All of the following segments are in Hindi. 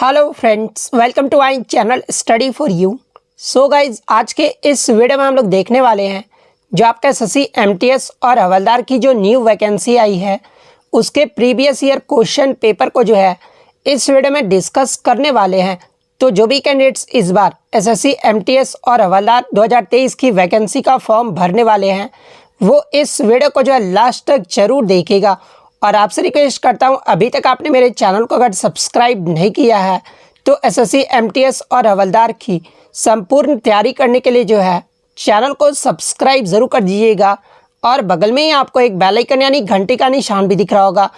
Hello friends, welcome to my channel study for you. So guys, आज के इस वीडियो में हम लोग देखने वाले हैं जो आपका एसएससी एमटीएस और हवलदार की जो न्यू वैकेंसी आई है उसके प्रीवियस ईयर क्वेश्चन पेपर को जो है इस वीडियो में डिस्कस करने वाले हैं। तो जो भी कैंडिडेट्स इस बार एसएससी एमटीएस और हवलदार 2023 की वैकेंसी का फॉर्म भरने वाले हैं वो इस वीडियो को जो है लास्ट तक जरूर देखेगा। और आपसे रिक्वेस्ट करता हूं, अभी तक आपने मेरे चैनल को अगर सब्सक्राइब नहीं किया है तो एसएससी एमटीएस और हवलदार की संपूर्ण तैयारी करने के लिए जो है चैनल को सब्सक्राइब ज़रूर कर दीजिएगा। और बगल में ही आपको एक बेल आइकन यानी घंटे का निशान भी दिख रहा होगा,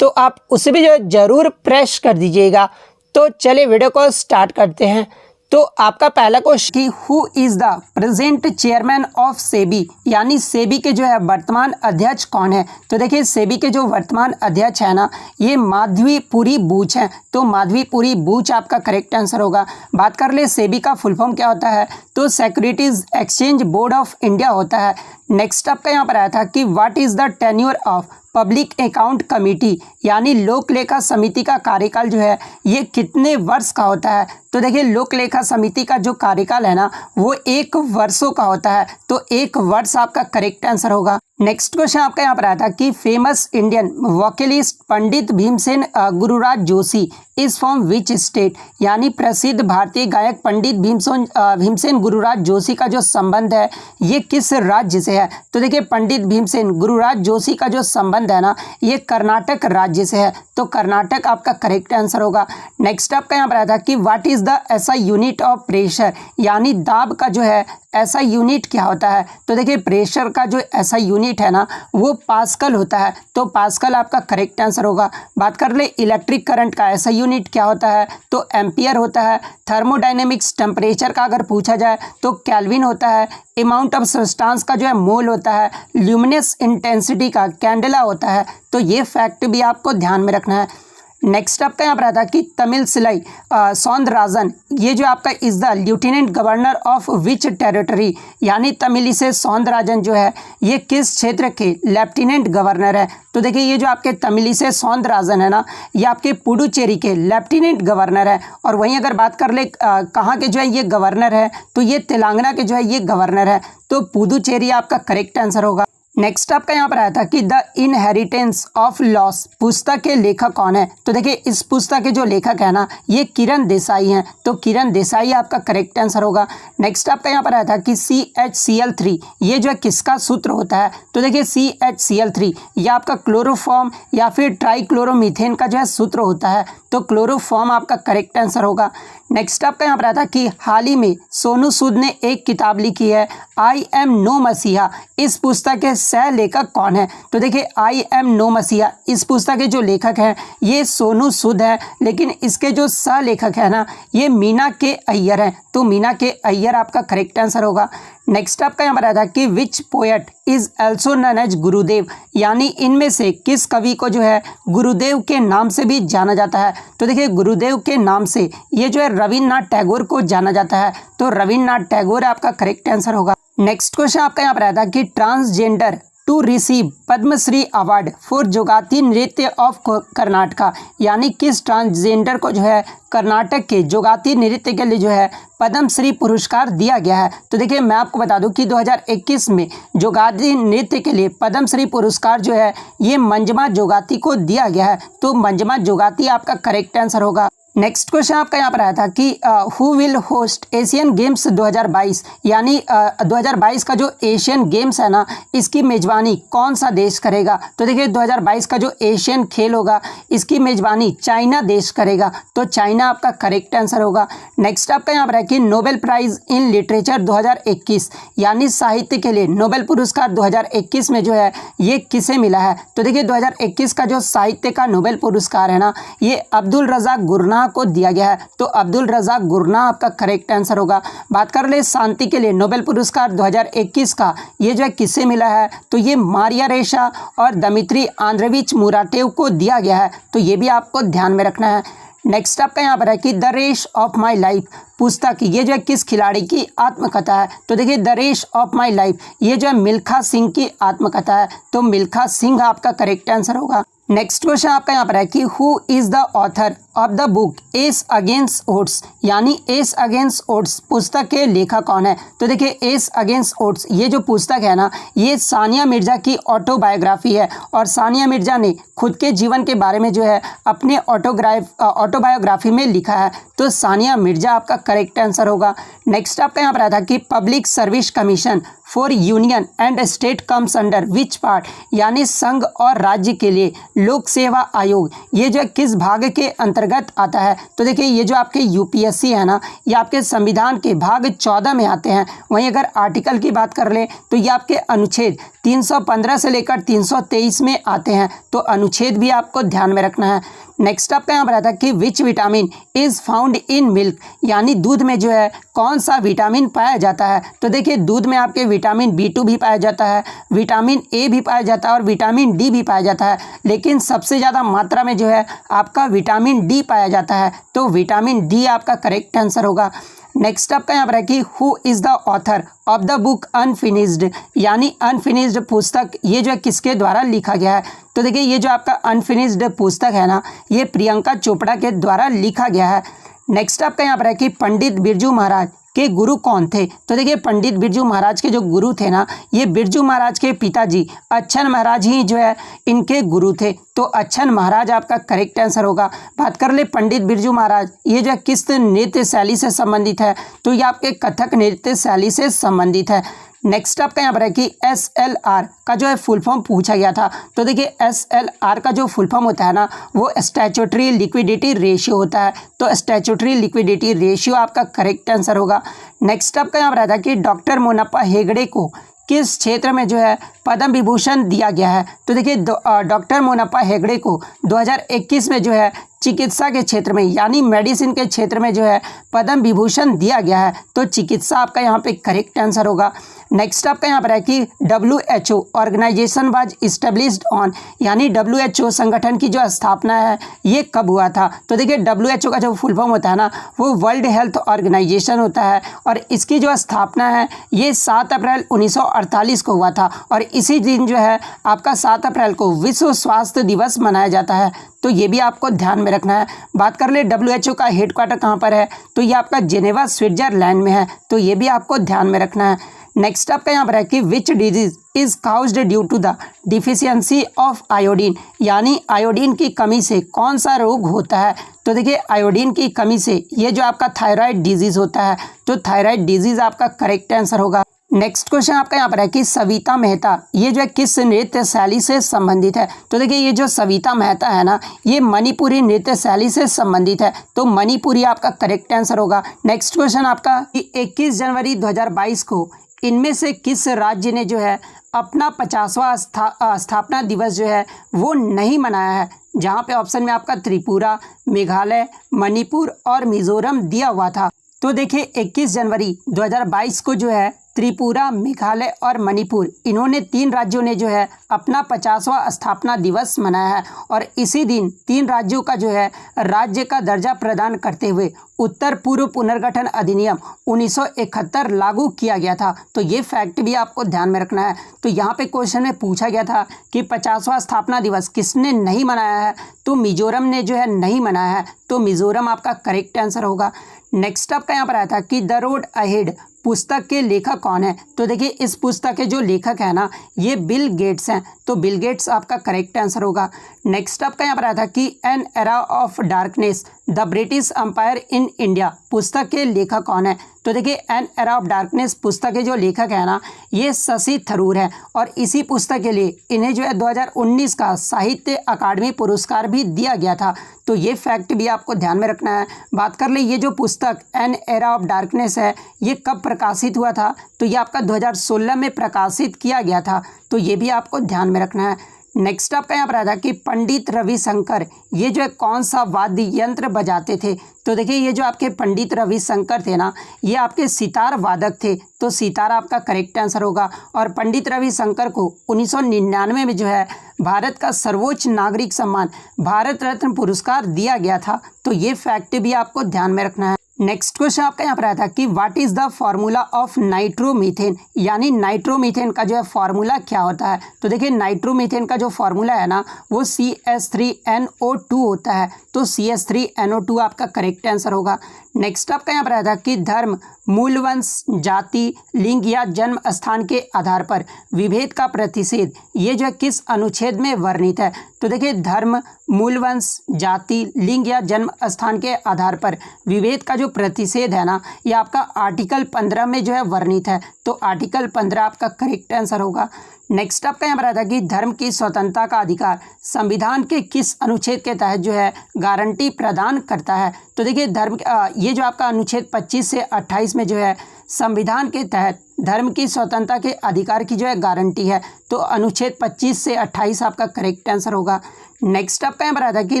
तो आप उसे भी जो है ज़रूर प्रेस कर दीजिएगा। तो चलिए वीडियो को स्टार्ट करते हैं। तो आपका पहला क्वेश्चन कि who is the present chairman of SEBI, यानी सेबी के जो है वर्तमान अध्यक्ष कौन है। तो देखिए सेबी के जो वर्तमान अध्यक्ष है ना, ये माधवीपुरी बूच हैं। तो माधवीपुरी बूच आपका करेक्ट आंसर होगा। बात कर ले सेबी का फुल फॉर्म क्या होता है, तो securities exchange board of India होता है। नेक्स्ट आपका यहाँ पर आया था कि what is the tenure of public account committee, यानी लोक लेखा समिति का कार्यकाल जो है ये कितने वर्ष का होता है। तो देखिए लोक लेखा समिति का जो कार्यकाल है ना वो 1 वर्षों का होता है। तो 1 वर्ष आपका करेक्ट आंसर होगा। नेक्स्ट क्वेश्चन आपका यहाँ पर आया था कि famous Indian vocalist Pandit Bhimsen Gururaj Joshi is from which state, यानी प्रसिद्ध भारतीय गायक पंडित भीमसेन गुरुराज जोशी का जो संबंध है ये किस राज्य से है। तो देखिए पंडित भीमसेन गुरुराज जोशी का जो संबंध है ना ये कर्नाटक राज्य से है। तो कर्नाटक आपका करेक्ट आंसर होगा। नेक्स्ट आपका यहाँ पर आया था कि व्हाट इज द ऐसा यूनिट ऑफ प्रेशर, यानी दाब का जो है ऐसा यूनिट क्या होता है। तो देखिए प्रेशर का जो ऐसा यूनिट है ना वो पास्कल होता है। तो पास्कल आपका करेक्ट आंसर होगा। बात कर ले इलेक्ट्रिक करंट का ऐसा यूनिट क्या होता है, तो एम्पियर होता है। थर्मोडायनेमिक्स टेम्परेचर का अगर पूछा जाए तो केल्विन होता है। अमाउंट ऑफ सब्सटेंस का जो है मोल होता है। ल्यूमिनस इंटेंसिटी का कैंडेला होता है। तो ये फैक्ट भी आपको ध्यान में रखना है। नेक्स्ट आपका यहाँ पर आता कि तमिलसिलाई सौंदरराजन ये जो आपका is the lieutenant governor of which territory, यानी तमिलिसै सौंदरराजन जो है ये किस क्षेत्र के लेफ्टिनेंट गवर्नर है। तो देखिए ये जो आपके तमिलिसै सौंदरराजन है ना ये आपके पुडुचेरी के लेफ्टिनेंट गवर्नर है। और वहीं अगर बात कर ले कहाँ के जो है ये गवर्नर है, तो ये तेलंगाना के जो है ये गवर्नर है। तो पुडुचेरी आपका करेक्ट आंसर होगा। नेक्स्ट आपका यहाँ पर आया था कि द इनहेरिटेंस ऑफ लॉस पुस्तक के लेखक कौन है। तो देखिए इस पुस्तक के जो लेखक है ना ये किरण देसाई हैं। तो किरण देसाई आपका करेक्ट आंसर होगा। नेक्स्ट आपका यहाँ पर आया था कि CHCl3 ये जो है किसका सूत्र होता है। तो देखिए CHCl3 ये आपका क्लोरोफॉर्म या फिर ट्राइक्लोरोमीथेन का जो है सूत्र होता है। तो क्लोरोफॉर्म आपका करेक्ट आंसर होगा। नेक्स्ट आपका यहाँ पर आया था कि हाल ही में सोनू सूद ने एक किताब लिखी है आई एम नो मसीहा। इस पुस्तक के सह लेखक कौन है। तो देखिए आई एम नो मसीहा इस पुस्तक के जो लेखक हैं ये सोनू सूद है, लेकिन इसके जो सह लेखक है ना ये मीना के अय्यर हैं। तो मीना के अय्यर आपका करेक्ट आंसर होगा। नेक्स्ट आपका यहाँ पर आया था कि which poet is also known as Gurudev, यानी इनमें से किस कवि को जो है गुरुदेव के नाम से भी जाना जाता है। तो देखिए गुरुदेव के नाम से ये जो है रविन्द्रनाथ टैगोर को जाना जाता है। तो रविन्द्रनाथ टैगोर आपका करेक्ट आंसर होगा। नेक्स्ट क्वेश्चन आपका यहाँ पर आया था कि transgender to receive Padma Shri award for Jogati Nritya of Karnataka, यानी किस ट्रांसजेंडर को जो है कर्नाटक के जोगाती नृत्य के लिए जो है पद्मश्री पुरस्कार दिया गया है। तो देखिए मैं आपको बता दूं कि 2021 में जोगाती नृत्य के लिए पद्मश्री पुरस्कार जो है ये मंजमा जोगाती को दिया गया है। तो मंजमा जोगाती आपका करेक्ट आंसर होगा। नेक्स्ट क्वेश्चन आपका यहाँ पर आया था कि who will host Asian games 2022, यानी 2022 का जो एशियन गेम्स है ना इसकी मेजबानी कौन सा देश करेगा। तो देखिए 2022 का जो एशियन खेल होगा इसकी मेजबानी चाइना देश करेगा। तो चाइना आपका करेक्ट आंसर होगा। नेक्स्ट आपका यहाँ पर है कि नोबेल प्राइज इन लिटरेचर 2021, यानी साहित्य के लिए नोबेल पुरस्कार 2021 में जो है ये किसे मिला है। तो देखिए 2021 का जो साहित्य का नोबेल पुरस्कार है ना ये अब्दुल रज़ाक गुरनाह को दिया गया है। तो अब्दुल रज़ाक गुरनाह आपका करेक्ट आंसर होगा। बात कर ले शांति के लिए नोबेल पुरस्कार 2021 का ये जो है किससे मिला है, तो ये मारिया रेशा और दमित्री आंद्रेविच मुराटेव को दिया गया है। तो ये भी आपको ध्यान में रखना है। नेक्स्ट आपका यहाँ पर है कि the race of my life पुस्तक ये जो है किस खिलाड़ी की आत्मकथा है। तो देखिए the race of my life ये जो है मिल्खा सिंह की आत्मकथा है। तो मिल्खा सिंह आपका करेक्ट आंसर होगा। नेक्स्ट क्वेश्चन आपका यहाँ पर है कि who is the author of the book S against odds, यानी एस अगेंस्ट ओड्स पुस्तक के लेखक कौन है। तो देखिए एस अगेंस्ट ओड्स ये जो पुस्तक है ना, ये सानिया मिर्ज़ा की ऑटोबायोग्राफी है और सानिया मिर्ज़ा ने खुद के जीवन के बारे में जो है अपने ऑटोबायोग्राफी में लिखा है। तो सानिया मिर्ज़ा आपका करेक्ट आंसर होगा। नेक्स्ट आपका यहाँ पर आया था कि public service commission for union and state comes under which part, यानी संघ और राज्य के लिए लोक सेवा आयोग ये जो किस भाग के अंतर्गत आता है। तो देखिए ये जो आपके यूपीएससी है ना, ये आपके संविधान के भाग 14 में आते हैं। वहीं अगर आर्टिकल की बात कर ले तो ये आपके अनुच्छेद 315 से लेकर 323 में आते हैं। तो अनुच्छेद भी आपको ध्यान में रखना है। नेक्स्ट आपका यहाँ पर आता है कि which vitamin is found in milk, यानी दूध में जो है कौन सा विटामिन पाया जाता है। तो देखिए दूध में आपके विटामिन B2 भी पाया जाता है, विटामिन A भी पाया जाता है और विटामिन D भी पाया जाता है, लेकिन सबसे ज़्यादा मात्रा में जो है आपका विटामिन D पाया जाता है। तो विटामिन D आपका करेक्ट आंसर होगा। नेक्स्ट आपका यहाँ पर है कि who is the author of the book unfinished, यानी अनफिनिश्ड पुस्तक ये जो है किसके द्वारा लिखा गया है। तो देखिए ये जो आपका अनफिनिश्ड पुस्तक है ना, ये प्रियंका चोपड़ा के द्वारा लिखा गया है। नेक्स्ट आपका यहाँ पर है कि पंडित बिरजू महाराज के गुरु कौन थे। तो देखिए पंडित बिरजू महाराज के जो गुरु थे ना, ये बिरजू महाराज के पिताजी अच्छन महाराज ही जो है इनके गुरु थे। तो अच्छन महाराज आपका करेक्ट आंसर होगा। बात कर ले पंडित बिरजू महाराज ये जो किस नृत्य शैली से संबंधित है। तो ये आपके कथक नृत्य शैली से संबंधित है। नेक्स्ट आपका यहाँ पर है कि SLR का जो है फुल फॉर्म पूछा गया था। तो देखिए SLR का जो फुल फॉर्म होता है ना, वो स्टैट्यूटरी लिक्विडिटी रेशियो होता है। तो स्टैट्यूटरी लिक्विडिटी रेशियो आपका करेक्ट आंसर होगा। नेक्स्ट आपका यहाँ पर आता है कि डॉक्टर मोनप्पा हेगड़े को किस क्षेत्र में जो है पद्म विभूषण दिया गया है। तो देखिए डॉक्टर मोनप्पा हेगड़े को 2021 में जो है चिकित्सा के क्षेत्र में, यानी मेडिसिन के क्षेत्र में जो है पद्म विभूषण दिया गया है। तो चिकित्सा आपका यहाँ पे करेक्ट आंसर होगा। नेक्स्ट आपका यहाँ पर है कि WHO organisation was established on, यानी WHO संगठन की जो स्थापना है ये कब हुआ था। तो देखिए WHO का जो फुल फॉर्म होता है ना, वो वर्ल्ड हेल्थ ऑर्गेनाइजेशन होता है और इसकी जो स्थापना है ये 7 अप्रैल 1948 को हुआ था और इसी दिन जो है आपका 7 अप्रैल को विश्व स्वास्थ्य दिवस मनाया जाता है। तो ये भी आपको ध्यान में रखना है। बात कर ले WHO का हेडक्वार्टर कहाँ पर है। तो ये आपका जेनेवा स्विट्जरलैंड में है। तो ये भी आपको ध्यान में रखना है। नेक्स्ट आपका यहाँ पर है कि which disease is caused due to the deficiency of iodine, यानी आयोडीन की कमी से कौन सा रोग होता है। तो देखिए आयोडीन की कमी से ये जो आपका थायराइड डिजीज होता है। तो थायराइड डिजीज आपका करेक्ट आंसर होगा। नेक्स्ट क्वेश्चन आपका यहाँ पर है कि सविता मेहता ये जो है किस नृत्य शैली से संबंधित है। तो देखिए ये जो सविता मेहता है ना, ये मणिपुरी नृत्य शैली से संबंधित है। तो मणिपुरी आपका करेक्ट आंसर होगा। नेक्स्ट क्वेश्चन आपका कि 21 जनवरी 2022 को इनमें से किस राज्य ने जो है अपना 50वां स्थापना दिवस जो है वो नहीं मनाया है। जहाँ पे ऑप्शन में आपका त्रिपुरा, मेघालय, मणिपुर और मिजोरम दिया हुआ था। तो देखिए 21 जनवरी 2022 को जो है त्रिपुरा, मेघालय और मणिपुर इन्होंने 3 राज्यों ने जो है अपना 50वां स्थापना दिवस मनाया है और इसी दिन 3 राज्यों का जो है राज्य का दर्जा प्रदान करते हुए उत्तर पूर्व पुनर्गठन अधिनियम 1971 लागू किया गया था। तो ये फैक्ट भी आपको ध्यान में रखना है। तो यहाँ पे क्वेश्चन में पूछा गया था कि 50वां स्थापना दिवस किसने नहीं मनाया है। तो मिजोरम ने जो है नहीं मनाया है। तो मिजोरम आपका करेक्ट आंसर होगा। नेक्स्ट आपका यहाँ पर आया था कि द रोड अहेड पुस्तक के लेखक कौन है। तो देखिए इस पुस्तक के जो लेखक है ना, ये बिल गेट्स हैं। तो बिल गेट्स आपका करेक्ट आंसर होगा। नेक्स्ट आपका यहाँ पर आया था कि an era of darkness the British empire in India पुस्तक के लेखक कौन है। तो देखिए एन एरा ऑफ डार्कनेस पुस्तक के जो लेखक है ना, ये शशि थरूर है और इसी पुस्तक के लिए इन्हें जो है 2019 का साहित्य अकादमी पुरस्कार भी दिया गया था। तो ये फैक्ट भी आपको ध्यान में रखना है। बात कर ले ये जो पुस्तक एन एरा ऑफ डार्कनेस है ये कब प्रकाशित हुआ था। तो ये आपका 2016 में प्रकाशित किया गया था। तो ये भी आपको ध्यान में रखना है। नेक्स्ट आपका यहाँ पर आया था कि पंडित रविशंकर ये जो है कौन सा वाद्य यंत्र बजाते थे। तो देखिए ये जो आपके पंडित रविशंकर थे ना, ये आपके सितार वादक थे। तो सितार आपका करेक्ट आंसर होगा। और पंडित रविशंकर को 1999 में जो है भारत का सर्वोच्च नागरिक सम्मान भारत रत्न पुरस्कार दिया गया था। तो ये फैक्ट भी आपको ध्यान में रखना है। नेक्स्ट क्वेश्चन आपका यहाँ पर आया था कि what is the formula of nitromethane, यानी नाइट्रोमीथेन का जो है फॉर्मूला क्या होता है। तो देखिए नाइट्रोमीथेन का जो फॉर्मूला है ना वो CH3NO2 होता है। तो CH3NO2 आपका करेक्ट आंसर होगा। नेक्स्ट आपका यहाँ पर आया था कि धर्म, मूल वंश, जाति, लिंग या जन्म स्थान के आधार पर विभेद का प्रतिषेध ये जो है किस अनुच्छेद में वर्णित है। तो देखिए धर्म, मूल वंश, जाति, लिंग या जन्म स्थान के आधार पर विभेद का जो प्रतिषेध है ना ये आपका आर्टिकल 15 में जो है वर्णित है। तो आर्टिकल 15 आपका करेक्ट आंसर होगा। नेक्स्ट आपका यहाँ पर आता है कि धर्म की स्वतंत्रता का अधिकार संविधान के किस अनुच्छेद के तहत जो है गारंटी प्रदान करता है। तो देखिए धर्म ये जो आपका अनुच्छेद 25 से 28 में जो है संविधान के तहत धर्म की स्वतंत्रता के अधिकार की जो है गारंटी है। तो अनुच्छेद 25 से 28 आपका करेक्ट आंसर होगा। नेक्स्ट आपका यहाँ पर आता है कि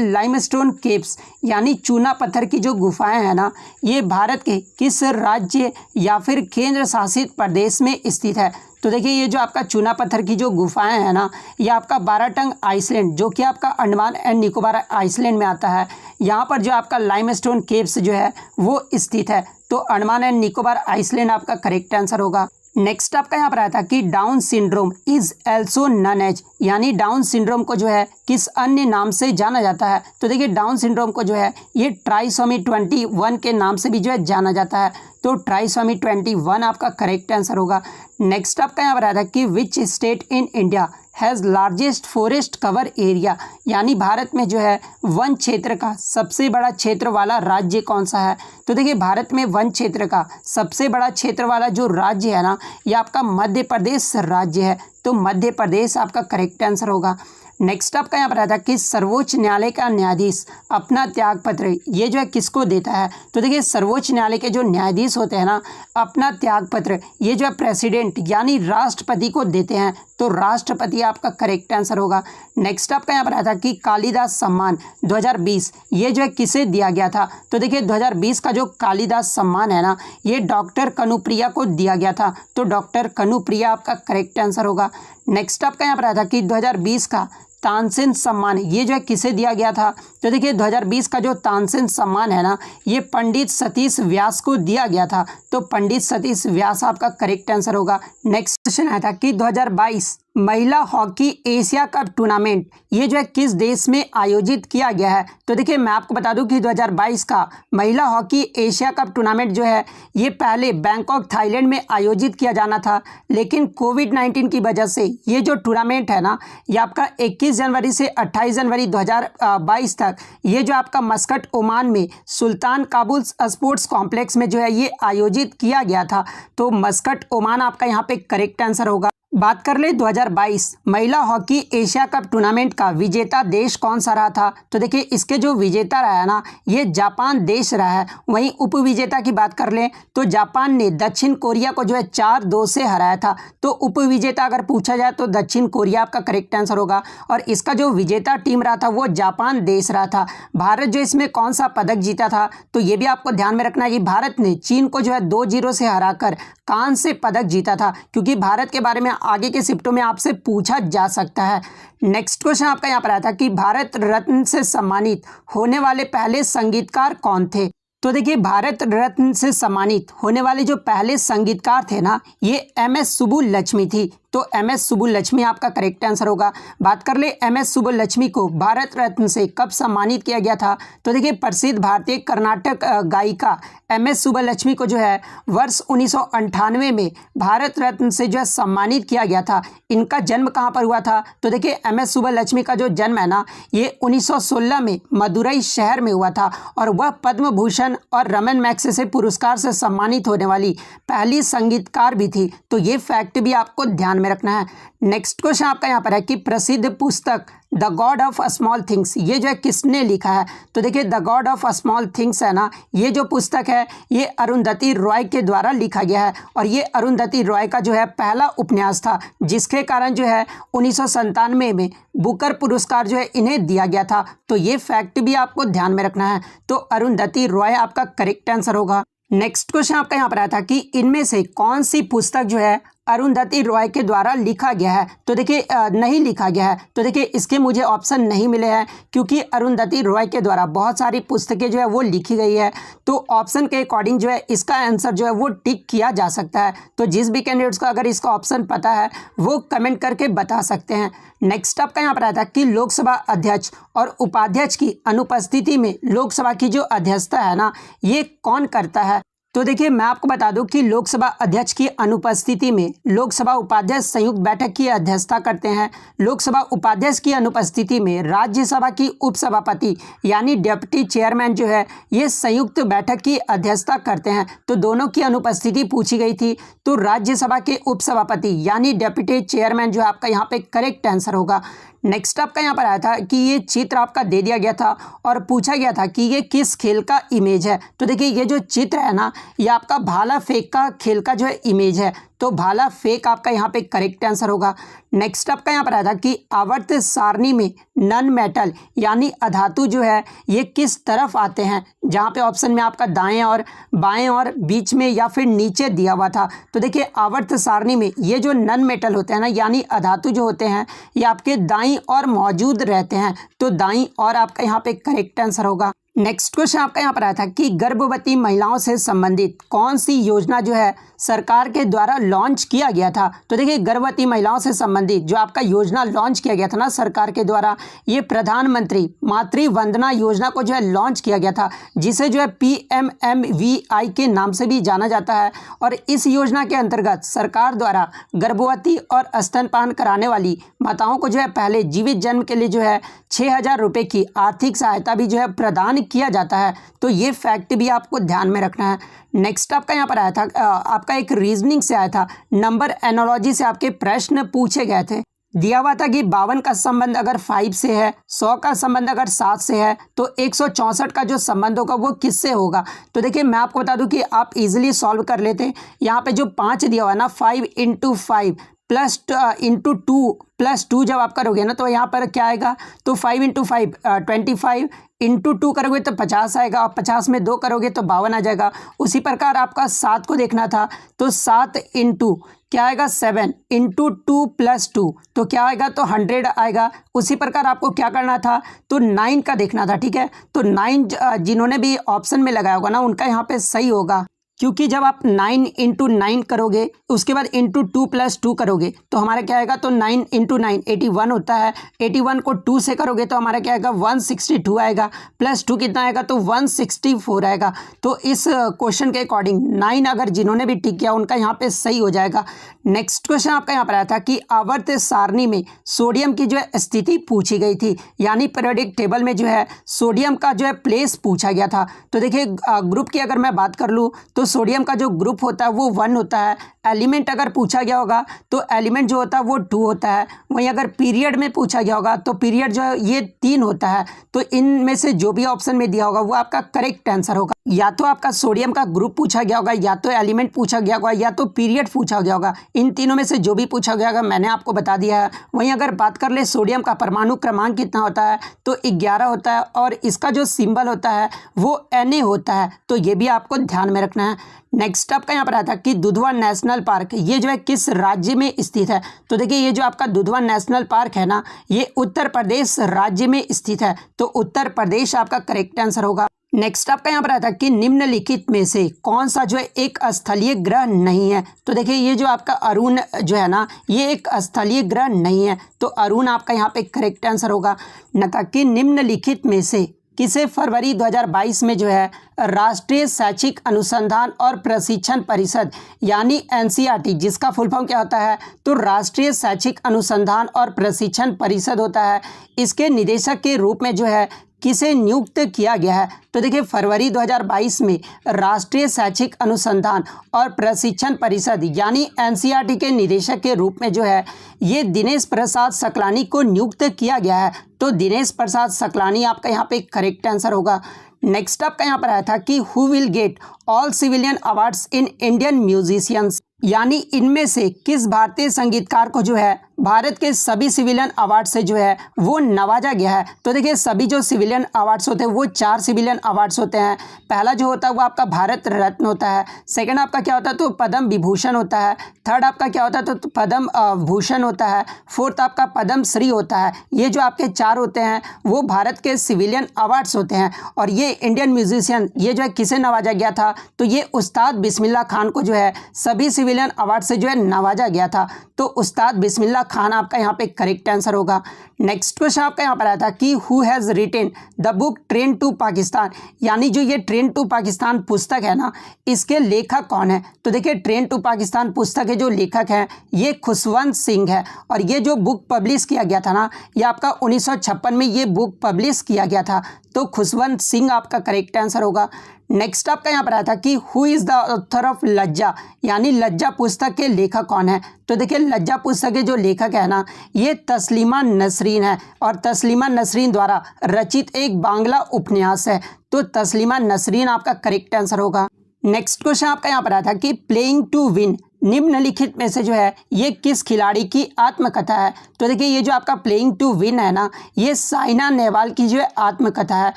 लाइमस्टोन केव्स यानी चूना पत्थर की जो गुफाएं हैं ना ये भारत के किस राज्य या फिर केंद्र शासित प्रदेश में स्थित है। तो देखिए ये जो आपका चूना पत्थर की जो गुफाएं हैं ना ये आपका बाराटंग आइसलैंड जो कि आपका अंडमान एंड निकोबार आइसलैंड में आता है, यहाँ पर जो आपका लाइमस्टोन केव्स जो है वो स्थित है। तो अंडमान एंड निकोबार आइसलैंड आपका करेक्ट आंसर होगा। नेक्स्ट आपका यहाँ पर आया था कि Down syndrome is also known as, यानी डाउन सिंड्रोम को जो है किस अन्य नाम से जाना जाता है। तो देखिए डाउन सिंड्रोम को जो है ये ट्राइसोमी 21 के नाम से भी जो है जाना जाता है। तो ट्राइसोमी 21 आपका करेक्ट आंसर होगा। नेक्स्ट आपका यहाँ पर आया था कि which state in India has largest forest cover area, यानी भारत में जो है वन क्षेत्र का सबसे बड़ा क्षेत्र वाला राज्य कौन सा है। तो देखिए भारत में वन क्षेत्र का सबसे बड़ा क्षेत्र वाला जो राज्य है ना ये आपका मध्य प्रदेश राज्य है। तो मध्य प्रदेश आपका करेक्ट आंसर होगा। नेक्स्ट आपका यहाँ पर आता है कि सर्वोच्च न्यायालय का न्यायाधीश अपना त्यागपत्र ये जो है किसको देता है। तो देखिए सर्वोच्च न्यायालय के जो न्यायाधीश होते हैं ना अपना त्यागपत्र ये जो है प्रेसिडेंट यानी राष्ट्रपति को देते हैं। तो राष्ट्रपति आपका करेक्ट आंसर होगा। नेक्स्ट आपका यहाँ पर आता है कि कालिदास सम्मान 2020 ये जो है किसे दिया गया था। तो देखिए 2020 का जो कालिदास सम्मान है ना ये डॉक्टर कनुप्रिया को दिया गया था। तो डॉक्टर कनुप्रिया आपका करेक्ट आंसर होगा। नेक्स्ट आपका यहाँ पर आया था कि 2020 का तानसेन सम्मान ये जो है किसे दिया गया था। तो देखिए 2020 का जो तानसेन सम्मान है ना ये पंडित सतीश व्यास को दिया गया था। तो पंडित सतीश व्यास आपका करेक्ट आंसर होगा। नेक्स्ट क्वेश्चन आया था कि 2022 महिला हॉकी एशिया कप टूर्नामेंट ये जो है किस देश में आयोजित किया गया है। तो देखिए मैं आपको बता दूं कि 2022 का महिला हॉकी एशिया कप टूर्नामेंट जो है ये पहले बैंकॉक थाईलैंड में आयोजित किया जाना था, लेकिन कोविड-19 की वजह से ये जो टूर्नामेंट है ना ये आपका 21 जनवरी से 28 जनवरी 2022 तक ये जो आपका मस्कट ओमान में सुल्तान काबुल्स स्पोर्ट्स कॉम्प्लेक्स में जो है ये आयोजित किया गया था। तो मस्कट ओमान आपका यहाँ पे करेक्ट आंसर होगा। बात कर ले 2022 महिला हॉकी एशिया कप टूर्नामेंट का विजेता देश कौन सा रहा था। तो देखिए इसके जो विजेता रहा है ना ये जापान देश रहा है। वहीं उप विजेता की बात कर लें तो जापान ने दक्षिण कोरिया को जो है 4-2 से हराया था। तो उप विजेता अगर पूछा जाए तो दक्षिण कोरिया आपका करेक्ट आंसर होगा। और इसका जो विजेता टीम रहा था वो जापान देश रहा था। भारत जो इसमें कौन सा पदक जीता था तो ये भी आपको ध्यान में रखना है कि भारत ने चीन को जो है 2-0 से हराकर कांस्य पदक जीता था, क्योंकि भारत के बारे में आगे के शिफ्टों में आपसे पूछा जा सकता है। नेक्स्ट क्वेश्चन आपका यहाँ पर आया था कि भारत रत्न से सम्मानित होने वाले पहले संगीतकार कौन थे। तो देखिए भारत रत्न से सम्मानित होने वाले जो पहले संगीतकार थे ना ये MS सुब्बुलक्ष्मी थी। तो MS सुब्बुलक्ष्मी आपका करेक्ट आंसर होगा। बात कर ले MS सुब्बुलक्ष्मी को भारत रत्न से कब सम्मानित किया गया था। तो देखिए प्रसिद्ध भारतीय कर्नाटक गायिका MS सुब्बुलक्ष्मी को जो है वर्ष 1998 में भारत रत्न से जो है सम्मानित किया गया था। इनका जन्म कहाँ पर हुआ था। तो देखिए MS सुब्बुलक्ष्मी का जो जन्म है ना ये 1916 में मदुरई शहर में हुआ था और वह पद्म भूषण और रमन मैग्सेसे पुरस्कार से सम्मानित होने वाली पहली संगीतकार भी थी। तो ये फैक्ट भी आपको ध्यान में रखना है। नेक्स्ट क्वेश्चन आपका यहाँ पर है कि प्रसिद्ध पुस्तक the God of small things ये जो है किसने लिखा है। तो देखिए the God of small things है ना ये जो पुस्तक है ये अरुंधति रॉय के द्वारा लिखा गया है और ये अरुंधति रॉय का जो है पहला उपन्यास था, जिसके कारण जो है 1997 में बुकर पुरस्कार जो है इन्हें दिया गया था। तो ये फैक्ट भी आपको ध्यान में रखना है। तो अरुंधति रॉय आपका करेक्ट आंसर होगा। नेक्स्ट क्वेश्चन आपका यहाँ पर आया था कि इनमें से कौन सी पुस्तक जो है अरुंधति रॉय के द्वारा लिखा गया है। तो देखिए नहीं लिखा गया है, तो देखिए इसके मुझे ऑप्शन नहीं मिले हैं क्योंकि अरुंधति रॉय के द्वारा बहुत सारी पुस्तकें जो है वो लिखी गई है। तो ऑप्शन के अकॉर्डिंग जो है इसका आंसर जो है वो टिक किया जा सकता है। तो जिस भी कैंडिडेट्स को अगर इसका ऑप्शन पता है वो कमेंट करके बता सकते हैं। नेक्स्ट आपका यहाँ पर आया था कि लोकसभा अध्यक्ष और उपाध्यक्ष की अनुपस्थिति में लोकसभा की जो अध्यक्षता है ना, ये कौन करता है? तो देखिए मैं आपको बता दूं कि लोकसभा अध्यक्ष की अनुपस्थिति में लोकसभा उपाध्यक्ष संयुक्त बैठक की अध्यक्षता करते हैं। लोकसभा उपाध्यक्ष की अनुपस्थिति में राज्यसभा की उपसभापति यानी डिप्टी चेयरमैन जो है ये संयुक्त बैठक की अध्यक्षता करते हैं। तो दोनों की अनुपस्थिति पूछी गई थी, तो राज्यसभा के उपसभापति यानी डिप्टी चेयरमैन जो है आपका यहाँ पे करेक्ट आंसर होगा। नेक्स्ट आपका यहाँ पर आया था कि ये चित्र आपका दे दिया गया था और पूछा गया था कि ये किस खेल का इमेज है। तो देखिए ये जो चित्र है ना, ये आपका भाला फेंक का खेल का जो है इमेज है। तो भाला फेंक आपका यहाँ पे करेक्ट आंसर होगा। नेक्स्ट आपका यहाँ पर आया था कि आवर्त सारणी में नन मेटल यानी अधातु जो है ये किस तरफ आते हैं, जहाँ पे ऑप्शन में आपका दाएं और बाएं और बीच में या फिर नीचे दिया हुआ था। तो देखिए आवर्त सारणी में ये जो नन मेटल होते हैं ना यानी अधातु जो होते हैं ये आपके दाईं और मौजूद रहते हैं। तो दाईं और आपका यहाँ पे करेक्ट आंसर होगा। नेक्स्ट क्वेश्चन आपका यहाँ पर आया था कि गर्भवती महिलाओं से संबंधित कौन सी योजना जो है सरकार के द्वारा लॉन्च किया गया था। तो देखिए गर्भवती महिलाओं से संबंधित जो आपका योजना लॉन्च किया गया था ना सरकार के द्वारा, ये प्रधानमंत्री मातृ वंदना योजना को जो है लॉन्च किया गया था, जिसे जो है PMMVI के नाम से भी जाना जाता है। और इस योजना के अंतर्गत सरकार द्वारा गर्भवती और स्तनपान कराने वाली माताओं को जो है पहले जीवित जन्म के लिए जो है 6,000 रुपये की आर्थिक सहायता भी जो है प्रदान किया जाता है। तो ये फैक्ट भी आपको ध्यान में रखना है। नेक्स्ट आपका यहाँ पर आया था आपका एक रीजनिंग से आया था, नंबर एनोलॉजी से आपके प्रश्न पूछे गए थे। दिया हुआ था कि 52 का संबंध अगर 5 से है, 100 का संबंध अगर 7 से है, तो 164 का जो संबंध होगा वो किससे होगा। तो देखिए मैं आपको बता दूं कि आप इजीली सॉल्व कर लेते हैं। यहाँ पे जो 5 दिया हुआ है ना, 5 × 5 प्लस इंटू 2 प्लस 2 जब आप करोगे ना तो यहाँ पर क्या आएगा, तो 5 × 5 25 इंटू 2 करोगे तो 50 आएगा और 50 में 2 करोगे तो 52 आ जाएगा। उसी प्रकार आपका 7 को देखना था, तो 7 इंटू क्या आएगा 7 इंटू 2 प्लस 2 तो क्या आएगा, तो 100 आएगा। उसी प्रकार आपको क्या करना था, तो 9 का देखना था। ठीक है, तो 9 जिन्होंने भी ऑप्शन में लगाया होगा ना उनका यहाँ पे सही होगा, क्योंकि जब आप 9 × 9 करोगे उसके बाद इंटू 2 + 2 करोगे तो हमारा क्या आएगा, तो 9 × 9 81 होता है। 81 को 2 से करोगे तो हमारा क्या आएगा 162 आएगा, प्लस 2 कितना आएगा, तो 164 आएगा। तो इस क्वेश्चन के अकॉर्डिंग 9 अगर जिन्होंने भी टिक किया उनका यहाँ पे सही हो जाएगा। नेक्स्ट क्वेश्चन आपका यहाँ पर आया था कि आवर्त सारणी में सोडियम की जो है स्थिति पूछी गई थी, यानी पीरियोडिक टेबल में जो है सोडियम का जो है प्लेस पूछा गया था। तो देखिए ग्रुप की अगर मैं बात कर लूँ तो सोडियम का जो ग्रुप होता है वो 1 होता है। एलिमेंट अगर पूछा गया होगा तो एलिमेंट जो होता है वो 2 होता है। वहीं अगर पीरियड में पूछा गया होगा तो पीरियड जो है ये 3 होता है। तो इनमें से जो भी ऑप्शन में दिया होगा वो आपका करेक्ट आंसर होगा। या तो आपका सोडियम का ग्रुप पूछा गया होगा, या तो एलिमेंट पूछा गया होगा, या तो पीरियड पूछा गया होगा। इन तीनों में से जो भी पूछा गया होगा मैंने आपको बता दिया है। वहीं अगर बात कर ले सोडियम का परमाणु क्रमांक कितना होता है, तो 11 होता है और इसका जो सिंबल होता है वो Na होता है। तो ये भी आपको ध्यान में रखना है। नेक्स्ट आपका यहाँ पर आता है कि दुधवा नेशनल पार्क ये जो है किस राज्य में स्थित है। तो देखिए ये जो आपका दुधवा नेशनल पार्क है ना, ये उत्तर प्रदेश राज्य में स्थित है। तो उत्तर प्रदेश आपका करेक्ट आंसर होगा। नेक्स्ट आपका यहाँ पर आता है कि निम्नलिखित में से कौन सा जो है एक स्थलीय ग्रह नहीं है। तो देखिए ये जो आपका अरुण जो है ना, ये एक स्थलीय ग्रह नहीं है। तो अरुण आपका यहाँ पे करेक्ट आंसर होगा। न कि निम्नलिखित में से किसे फरवरी 2022 में जो है राष्ट्रीय शैक्षिक अनुसंधान और प्रशिक्षण परिषद यानी NCERT, जिसका फुल फॉर्म क्या होता है, तो राष्ट्रीय शैक्षिक अनुसंधान और प्रशिक्षण परिषद होता है, इसके निदेशक के रूप में जो है किसे नियुक्त किया गया है। तो देखिए फरवरी 2022 में राष्ट्रीय शैक्षिक अनुसंधान और प्रशिक्षण परिषद यानी NCERT के निदेशक के रूप में जो है ये दिनेश प्रसाद सकलानी को नियुक्त किया गया है। तो दिनेश प्रसाद सकलानी आपका यहाँ पे करेक्ट आंसर होगा। नेक्स्ट आपका यहाँ पर आया था कि who will get all civilian awards in Indian musicians, यानी इनमें से किस भारतीय संगीतकार को जो है भारत के सभी सिविलियन अवार्ड से जो है वो नवाजा गया है। तो देखिए सभी जो सिविलियन अवार्ड्स होते हैं वो 4 सिविलियन अवार्ड्स होते हैं। पहला जो होता है वो आपका भारत रत्न होता है, सेकंड आपका क्या होता है तो पद्म विभूषण होता है, थर्ड आपका क्या होता है तो पद्म भूषण होता है, फोर्थ आपका पद्म श्री होता है। ये जो आपके 4 होते हैं वो भारत के सिविलियन अवार्ड्स होते हैं। और ये इंडियन म्यूजिशियन ये जो है किसे नवाजा गया था तो ये उस्ताद बिस्मिल्लाह खान को जो है सभी सिविलियन अवार्ड से जो है नवाजा गया था। तो उस्ताद बिस्मिल्लाह खान आपका यहाँ पे करेक्ट आंसर होगा। नेक्स्ट क्वेश्चन आपका यहाँ पर आया था कि who has written the book train to Pakistan, यानी जो ये ट्रेन टू पाकिस्तान पुस्तक है ना इसके लेखक कौन है। तो देखिए ट्रेन टू पाकिस्तान पुस्तक के जो लेखक हैं ये खुशवंत सिंह है। और ये जो बुक पब्लिश किया गया था ना ये आपका 1956 में ये बुक पब्लिश किया गया था। तो खुशवंत सिंह आपका करेक्ट आंसर होगा। नेक्स्ट आपका यहाँ पर आया था कि who is the author of लज्जा, यानी लज्जा पुस्तक के लेखक कौन है। तो देखिए लज्जा पुस्तक के जो लेखक है ना ये तस्लीमा नसरीन है और तस्लीमा नसरीन द्वारा रचित एक बांग्ला उपन्यास है। तो तस्लीमा नसरीन आपका करेक्ट आंसर होगा। नेक्स्ट क्वेश्चन आपका यहाँ पर आया था कि प्लेइंग टू विन निम्नलिखित में से जो है ये किस खिलाड़ी की आत्मकथा है। तो देखिए ये जो आपका प्लेइंग टू विन है ना ये साइना नेहवाल की जो है आत्मकथा है।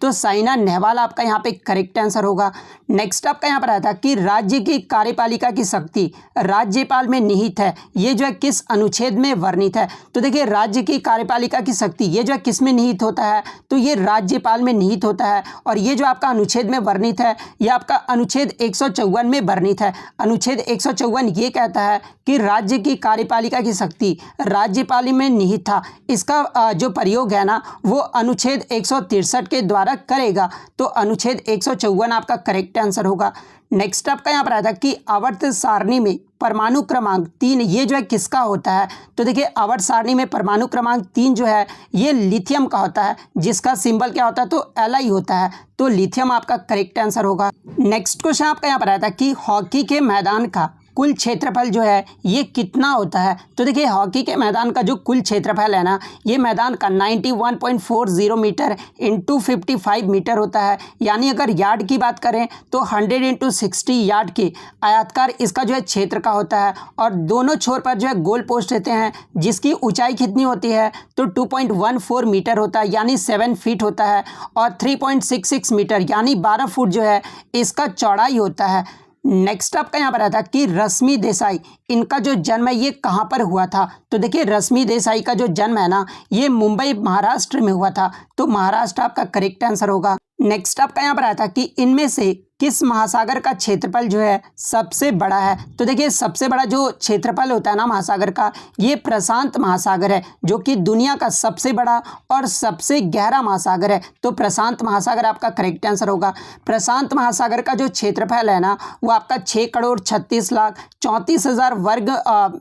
तो साइना नेहवाल आपका यहाँ पे करेक्ट आंसर होगा। नेक्स्ट आपका यहाँ पर आया था कि राज्य की कार्यपालिका की शक्ति राज्यपाल में निहित है, ये जो है किस अनुच्छेद में वर्णित है। तो देखिए राज्य की कार्यपालिका की शक्ति ये जो है किस में निहित होता है तो ये राज्यपाल में निहित होता है। और ये जो आपका अनुच्छेद में वर्णित है ये आपका अनुच्छेद 154 में वर्णित है। अनुच्छेद 154 ये कहता है कि राज्य की कार्यपालिका की शक्ति राज्यपाल में निहित था। इसका जो प्रयोग है ना वो अनुच्छेद 163 के द्वारा करेगा। तो अनुच्छेद 154 आपका करेक्ट आंसर होगा। नेक्स्ट आपका यहाँ पर आया था कि आवर्त सारणी में परमाणु क्रमांक 3 ये जो है किसका होता है। तो देखिए आवर्त सारणी में परमाणु क्रमांक 3 जो है ये लिथियम का होता है, जिसका सिंबल क्या होता है तो Li होता है। तो लिथियम आपका करेक्ट आंसर होगा। नेक्स्ट क्वेश्चन आपका यहाँ पर आया था कि हॉकी के मैदान का कुल क्षेत्रफल जो है ये कितना होता है। तो देखिए हॉकी के मैदान का जो कुल क्षेत्रफल है ना ये मैदान का 91.40 मीटर इंटू 55 मीटर होता है। यानी अगर यार्ड की बात करें तो 100 इंटू 60 यार्ड के आयताकार इसका जो है क्षेत्र का होता है। और दोनों छोर पर जो है गोल पोस्ट रहते हैं जिसकी ऊंचाई कितनी होती है तो 2.14 मीटर होता है, यानी 7 फीट होता है। और 3.66 मीटर यानी 12 फुट जो है इसका चौड़ाई होता है। नेक्स्ट आपका यहाँ पर आता है कि रश्मि देसाई इनका जो जन्म है ये कहाँ पर हुआ था। तो देखिए रश्मि देसाई का जो जन्म है ना ये मुंबई महाराष्ट्र में हुआ था। तो महाराष्ट्र आपका करेक्ट आंसर होगा। नेक्स्ट आपका यहाँ पर आया था कि इनमें से किस महासागर का क्षेत्रफल जो है सबसे बड़ा है। तो देखिए सबसे बड़ा जो क्षेत्रफल होता है ना महासागर का ये प्रशांत महासागर है, जो कि दुनिया का सबसे बड़ा और सबसे गहरा महासागर है। तो प्रशांत महासागर आपका करेक्ट आंसर होगा। प्रशांत महासागर का जो क्षेत्रफल है ना वो आपका 6,36,34,000 वर्ग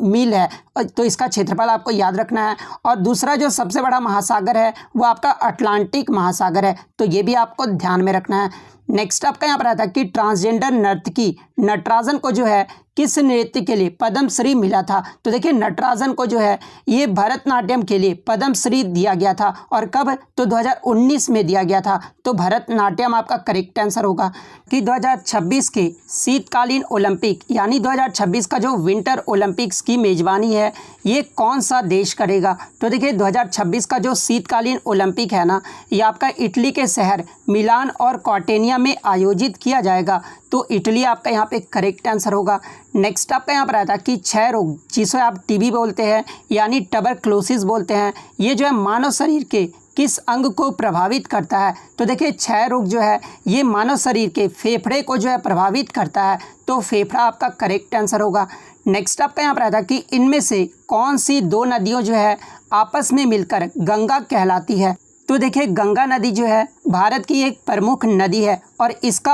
मील है। तो इसका क्षेत्रफल आपको याद रखना है। और दूसरा जो सबसे बड़ा महासागर है वो आपका अटलांटिक महासागर है। तो ये भी आपको ध्यान में रखना है। नेक्स्ट आपका यहाँ पर आता है कि ट्रांसजेंडर नर्तकी नटराजन को जो है किस नृत्य के लिए पद्मश्री मिला था। तो देखिए नटराजन को जो है ये भरतनाट्यम के लिए पद्मश्री दिया गया था। और कब तो 2019 में दिया गया था। तो भरतनाट्यम आपका करेक्ट आंसर होगा। कि 2026 के शीतकालीन ओलंपिक यानी 2026 का जो विंटर ओलंपिक्स की मेजबानी है ये कौन सा देश करेगा। तो देखिए 2026 का जो शीतकालीन ओलंपिक है ना ये आपका इटली के शहर मिलान और कॉर्टेनिया में आयोजित किया जाएगा। तो इटली आपका यहाँ पे करेक्ट आंसर होगा। नेक्स्ट आपका यहाँ पर आया था कि क्षय रोग जिसे आप टीबी बोलते हैं यानी ट्यूबरक्लोसिस बोलते हैं ये जो है मानव शरीर के किस अंग को प्रभावित करता है। तो देखिए क्षय रोग जो है ये मानव शरीर के फेफड़े को जो है प्रभावित करता है। तो फेफड़ा आपका करेक्ट आंसर होगा। नेक्स्ट आपका यहाँ पर आया था कि इनमें से कौन सी 2 नदियों जो है आपस में मिलकर गंगा कहलाती है। तो देखिए गंगा नदी जो है भारत की एक प्रमुख नदी है और इसका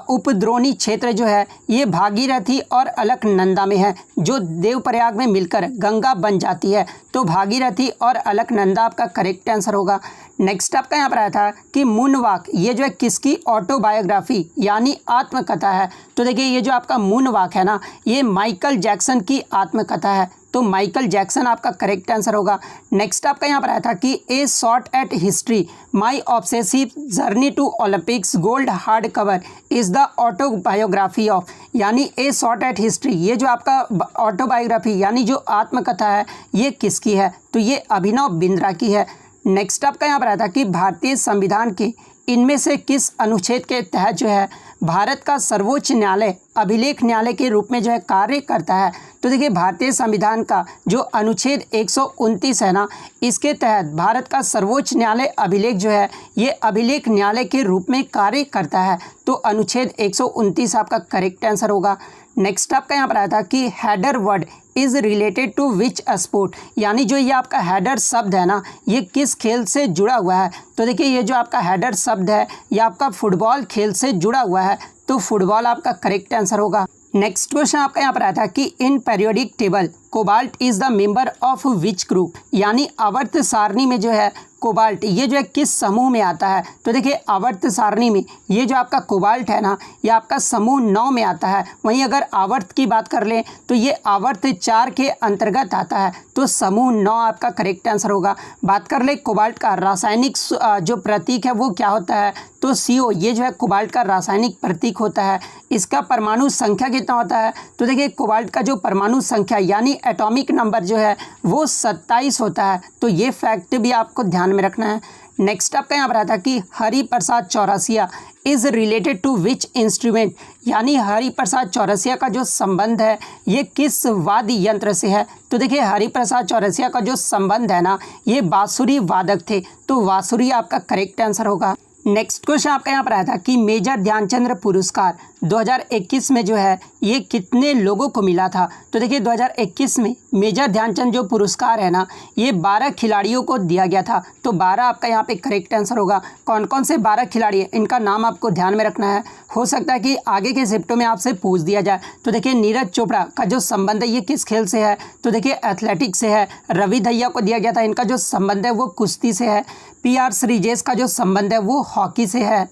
उपद्रोणी क्षेत्र जो है ये भागीरथी और अलकनंदा में है, जो देवप्रयाग में मिलकर गंगा बन जाती है। तो भागीरथी और अलकनंदा आपका करेक्ट आंसर होगा। नेक्स्ट आपका यहाँ पर आया था कि मूनवाक ये जो है किसकी ऑटोबायोग्राफी यानी आत्मकथा है। तो देखिए ये जो आपका मूनवाक है ना ये माइकल जैक्सन की आत्मकथा है। तो माइकल जैक्सन आपका करेक्ट आंसर होगा। नेक्स्ट आपका यहाँ पर आया था कि a shot at history my obsessive journey to Olympics gold hard cover is the autobiography of, यानी ए शॉट एट हिस्ट्री, ये जो आपका ऑटोबायोग्राफी यानी जो आत्मकथा है ये किसकी है, तो ये अभिनव बिंद्रा की है। नेक्स्ट आपका यहाँ पर आया था कि भारतीय संविधान के इनमें से किस अनुच्छेद के तहत जो है भारत का सर्वोच्च न्यायालय अभिलेख न्यायालय के रूप में जो है कार्य करता है। तो देखिए भारतीय संविधान का जो अनुच्छेद 129 है ना, इसके तहत भारत का सर्वोच्च न्यायालय अभिलेख जो है ये अभिलेख न्यायालय के रूप में कार्य करता है। तो अनुच्छेद 129 आपका करेक्ट आंसर होगा। नेक्स्ट आपका यहाँ पर आया था कि header word is related to which sport, यानी जो ये आपका हेडर शब्द है ना ये किस खेल से जुड़ा हुआ है। तो देखिए ये जो आपका हेडर शब्द है ये आपका फुटबॉल खेल से जुड़ा हुआ है, तो फुटबॉल आपका करेक्ट आंसर होगा। नेक्स्ट क्वेश्चन आपका यहाँ पर आया था कि in periodic table cobalt is the member of which group, यानी आवर्त सारणी में जो है कोबाल्ट ये जो है किस समूह में आता है। तो देखिए आवर्त सारणी में ये जो आपका कोबाल्ट है ना ये आपका समूह 9 में आता है। वहीं अगर आवर्त की बात कर लें तो ये आवर्त 4 के अंतर्गत आता है, तो समूह 9 आपका करेक्ट आंसर होगा। बात कर ले कोबाल्ट का रासायनिक जो प्रतीक है वो क्या होता है, तो CO ये जो है कोबाल्ट का रासायनिक प्रतीक होता है। इसका परमाणु संख्या कितना होता है, तो देखिए कोबाल्ट का जो परमाणु संख्या यानी एटॉमिक नंबर जो है वो 27 होता है, तो ये फैक्ट भी आपको ध्यान में रखना है। नेक्स्ट आपका यहाँ पर आता कि Hariprasad Chaurasia is related to which instrument, यानी हरिप्रसाद चौरसिया का जो संबंध है ये किस वाद्य यंत्र से है। तो देखिए हरिप्रसाद चौरसिया का जो संबंध है ना ये बांसुरी वादक थे, तो बांसुरी आपका करेक्ट आंसर होगा। नेक्स्ट क्वेश्चन आपका यहाँ पर आया था कि मेजर ध्यानचंद्र पुरस्कार 2021 में जो है ये कितने लोगों को मिला था। तो देखिए 2021 में मेजर ध्यानचंद जो पुरस्कार है ना ये 12 खिलाड़ियों को दिया गया था, तो 12 आपका यहाँ पे करेक्ट आंसर होगा। कौन कौन से 12 खिलाड़ी हैं इनका नाम आपको ध्यान में रखना है, हो सकता है कि आगे के शिफ्टों में आपसे पूछ दिया जाए। तो देखिए नीरज चोपड़ा का जो संबंध है ये किस खेल से है, तो देखिए एथलेटिक्स से है। रवि दहिया को दिया गया था, इनका जो संबंध है वो कुश्ती से है। PR श्रीजेश का जो संबंध है वो हॉकी से है।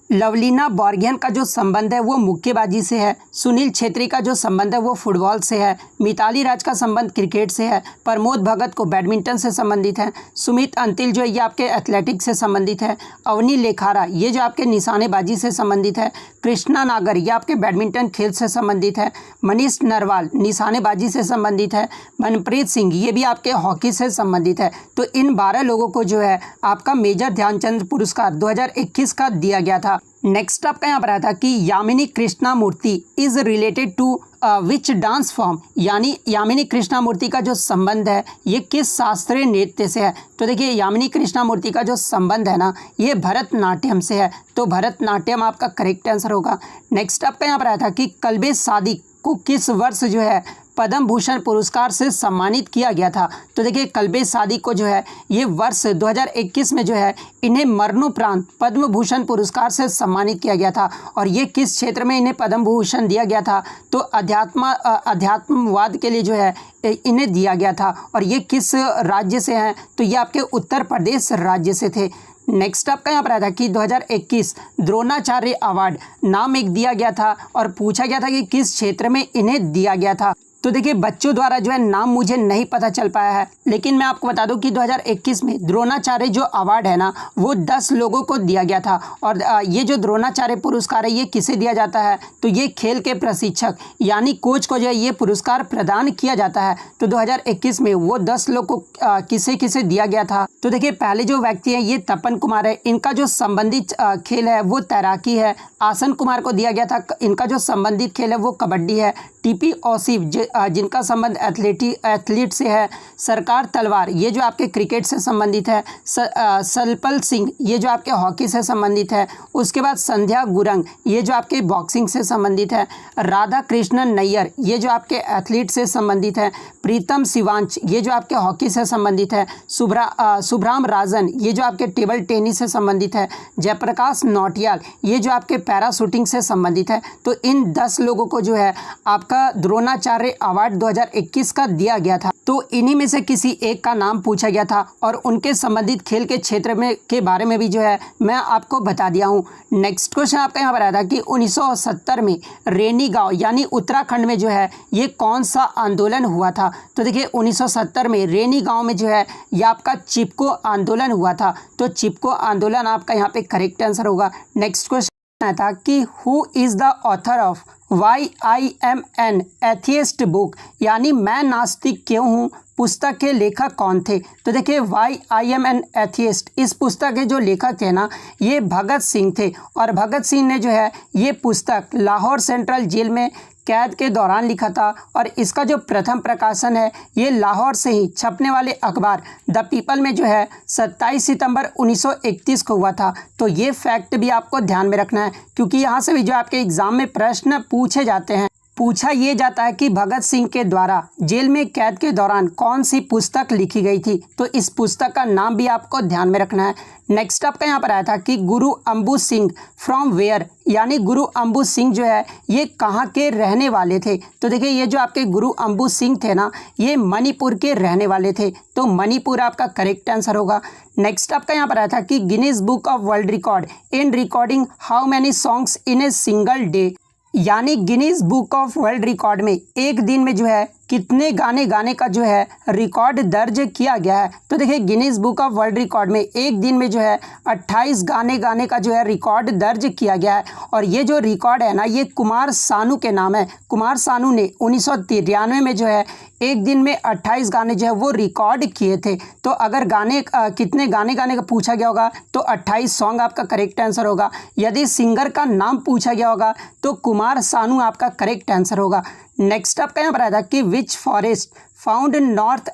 लवलीना बोर्गियन का जो संबंध है वो मुक्केबाजी से है। सुनील छेत्री का जो संबंध है वो फुटबॉल से है। मिताली राज का संबंध क्रिकेट से है। प्रमोद भगत को बैडमिंटन से संबंधित है। सुमित अंतिल जो है ये आपके एथलेटिक्स से संबंधित है। अवनी लेखारा ये जो आपके निशानेबाजी से संबंधित है। कृष्णा नागर ये आपके बैडमिंटन खेल से संबंधित है। मनीष नरवाल निशानेबाजी से संबंधित है। मनप्रीत सिंह ये भी आपके हॉकी से संबंधित है। तो इन 12 लोगों को जो है आपका मेजर ध्यानचंद पुरस्कार 2021 का दिया गया था। नेक्स्ट आपका यहाँ पर आया था कि Yamini Krishnamurthy is related to which dance form, यानी यामिनी कृष्णा मूर्ति का जो संबंध है ये किस शास्त्रीय नृत्य से है। तो देखिए यामिनी कृष्णा मूर्ति का जो संबंध है ना ये भरतनाट्यम से है, तो भरतनाट्यम आपका करेक्ट आंसर होगा। नेक्स्ट आपका यहाँ पर आया था कि कल्बे सादिक को किस वर्ष जो है पद्म भूषण पुरस्कार से सम्मानित किया गया था। तो देखिए कल्बे सादिक को जो है ये वर्ष 2021 में जो है इन्हें मरणोपरांत पद्म भूषण पुरस्कार से सम्मानित किया गया था। और ये किस क्षेत्र में इन्हें पद्म भूषण दिया गया था, तो अध्यात्मवाद के लिए जो है इन्हें दिया गया था। और ये किस राज्य से हैं, तो ये आपके उत्तर प्रदेश राज्य से थे। नेक्स्ट आपका यहाँ पर आया था कि 2021 द्रोणाचार्य अवार्ड नाम एक दिया गया था और पूछा गया था कि किस क्षेत्र में इन्हें दिया गया था। तो देखिए बच्चों द्वारा जो है नाम मुझे नहीं पता चल पाया है, लेकिन मैं आपको बता दूं कि 2021 में द्रोणाचार्य जो अवार्ड है ना वो 10 लोगों को दिया गया था। और ये जो द्रोणाचार्य पुरस्कार है ये किसे दिया जाता है, तो ये खेल के प्रशिक्षक यानी कोच को जो है ये पुरस्कार प्रदान किया जाता है। तो 2021 में वो 10 लोग को किसे किसे दिया गया था, तो देखिए पहले जो व्यक्ति है ये तपन कुमार है, इनका जो संबंधित खेल है वो तैराकी है। आसन कुमार को दिया गया था, इनका जो संबंधित खेल है वो कबड्डी है। TP औसिफ जिनका संबंध एथलीट से है। सरकार तलवार ये जो आपके क्रिकेट से संबंधित है। सलपल सिंह ये जो आपके हॉकी से संबंधित है। उसके बाद संध्या गुरंग ये जो आपके बॉक्सिंग से संबंधित है। राधा कृष्णन नैयर ये जो आपके एथलीट से संबंधित है। प्रीतम शिवांश ये जो आपके हॉकी से संबंधित है। शुभ्राम राजन ये जो आपके टेबल टेनिस से संबंधित है। जयप्रकाश नौटियाल ये जो आपके पैराशूटिंग से संबंधित है। तो इन 10 लोगों को जो है आपके आपका द्रोणाचार्य अवार्ड 2021 का दिया गया था। तो इन्हीं में से किसी एक का नाम पूछा गया था और उनके संबंधित खेल के क्षेत्र में के बारे में भी जो है मैं आपको बता दिया हूँ। नेक्स्ट क्वेश्चन आपका यहाँ पर आया था कि 1970 में रेनी गांव यानी उत्तराखंड में जो है ये कौन सा आंदोलन हुआ था। तो देखिए 1970 में रेनी गांव में जो है ये आपका चिपको आंदोलन हुआ था। तो चिपको आंदोलन आपका यहाँ पे करेक्ट आंसर होगा। नेक्स्ट क्वेश्चन था कि who is the author of why I am an atheist book, यानी मैं नास्तिक क्यों हूँ पुस्तक के लेखक कौन थे। तो देखिए why I am an atheist, इस पुस्तक के जो लेखक थे ना ये भगत सिंह थे। और भगत सिंह ने जो है ये पुस्तक लाहौर सेंट्रल जेल में कैद के दौरान लिखा था। और इसका जो प्रथम प्रकाशन है ये लाहौर से ही छपने वाले अखबार द पीपल में जो है 27 सितंबर 1931 को हुआ था। तो ये फैक्ट भी आपको ध्यान में रखना है, क्योंकि यहाँ से भी जो आपके एग्जाम में प्रश्न पूछे जाते हैं, पूछा ये जाता है कि भगत सिंह के द्वारा जेल में कैद के दौरान कौन सी पुस्तक लिखी गई थी। तो इस पुस्तक का नाम भी आपको ध्यान में रखना है। नेक्स्ट आपका यहाँ पर आया था कि गुरु अम्बू सिंह फ्रॉम वेयर, यानी गुरु अम्बू सिंह जो है ये कहाँ के रहने वाले थे। तो देखिए ये जो आपके गुरु अम्बू सिंह थे ना ये मणिपुर के रहने वाले थे। तो मणिपुर आपका करेक्ट आंसर होगा। नेक्स्ट आपका यहाँ पर आया था कि Guinness book of world record in recording how many songs in a single day, यानी Guinness book of world record में एक दिन में जो है कितने गाने गाने का जो है रिकॉर्ड दर्ज किया गया है। तो देखिए Guinness book of world record में एक दिन में जो है 28 गाने गाने का जो है रिकॉर्ड दर्ज किया गया है। और ये जो रिकॉर्ड है ना ये कुमार सानू के नाम है। कुमार सानू ने 1993 में जो है एक दिन में 28 गाने जो है वो रिकॉर्ड किए थे। तो अगर गाने कितने गाने गाने का पूछा गया होगा तो 28 सॉन्ग आपका करेक्ट आंसर होगा। यदि सिंगर का नाम पूछा गया होगा तो कुमार सानू आपका करेक्ट आंसर होगा। नेक्स्ट आपका यहाँ पर आया था कि विच forest found north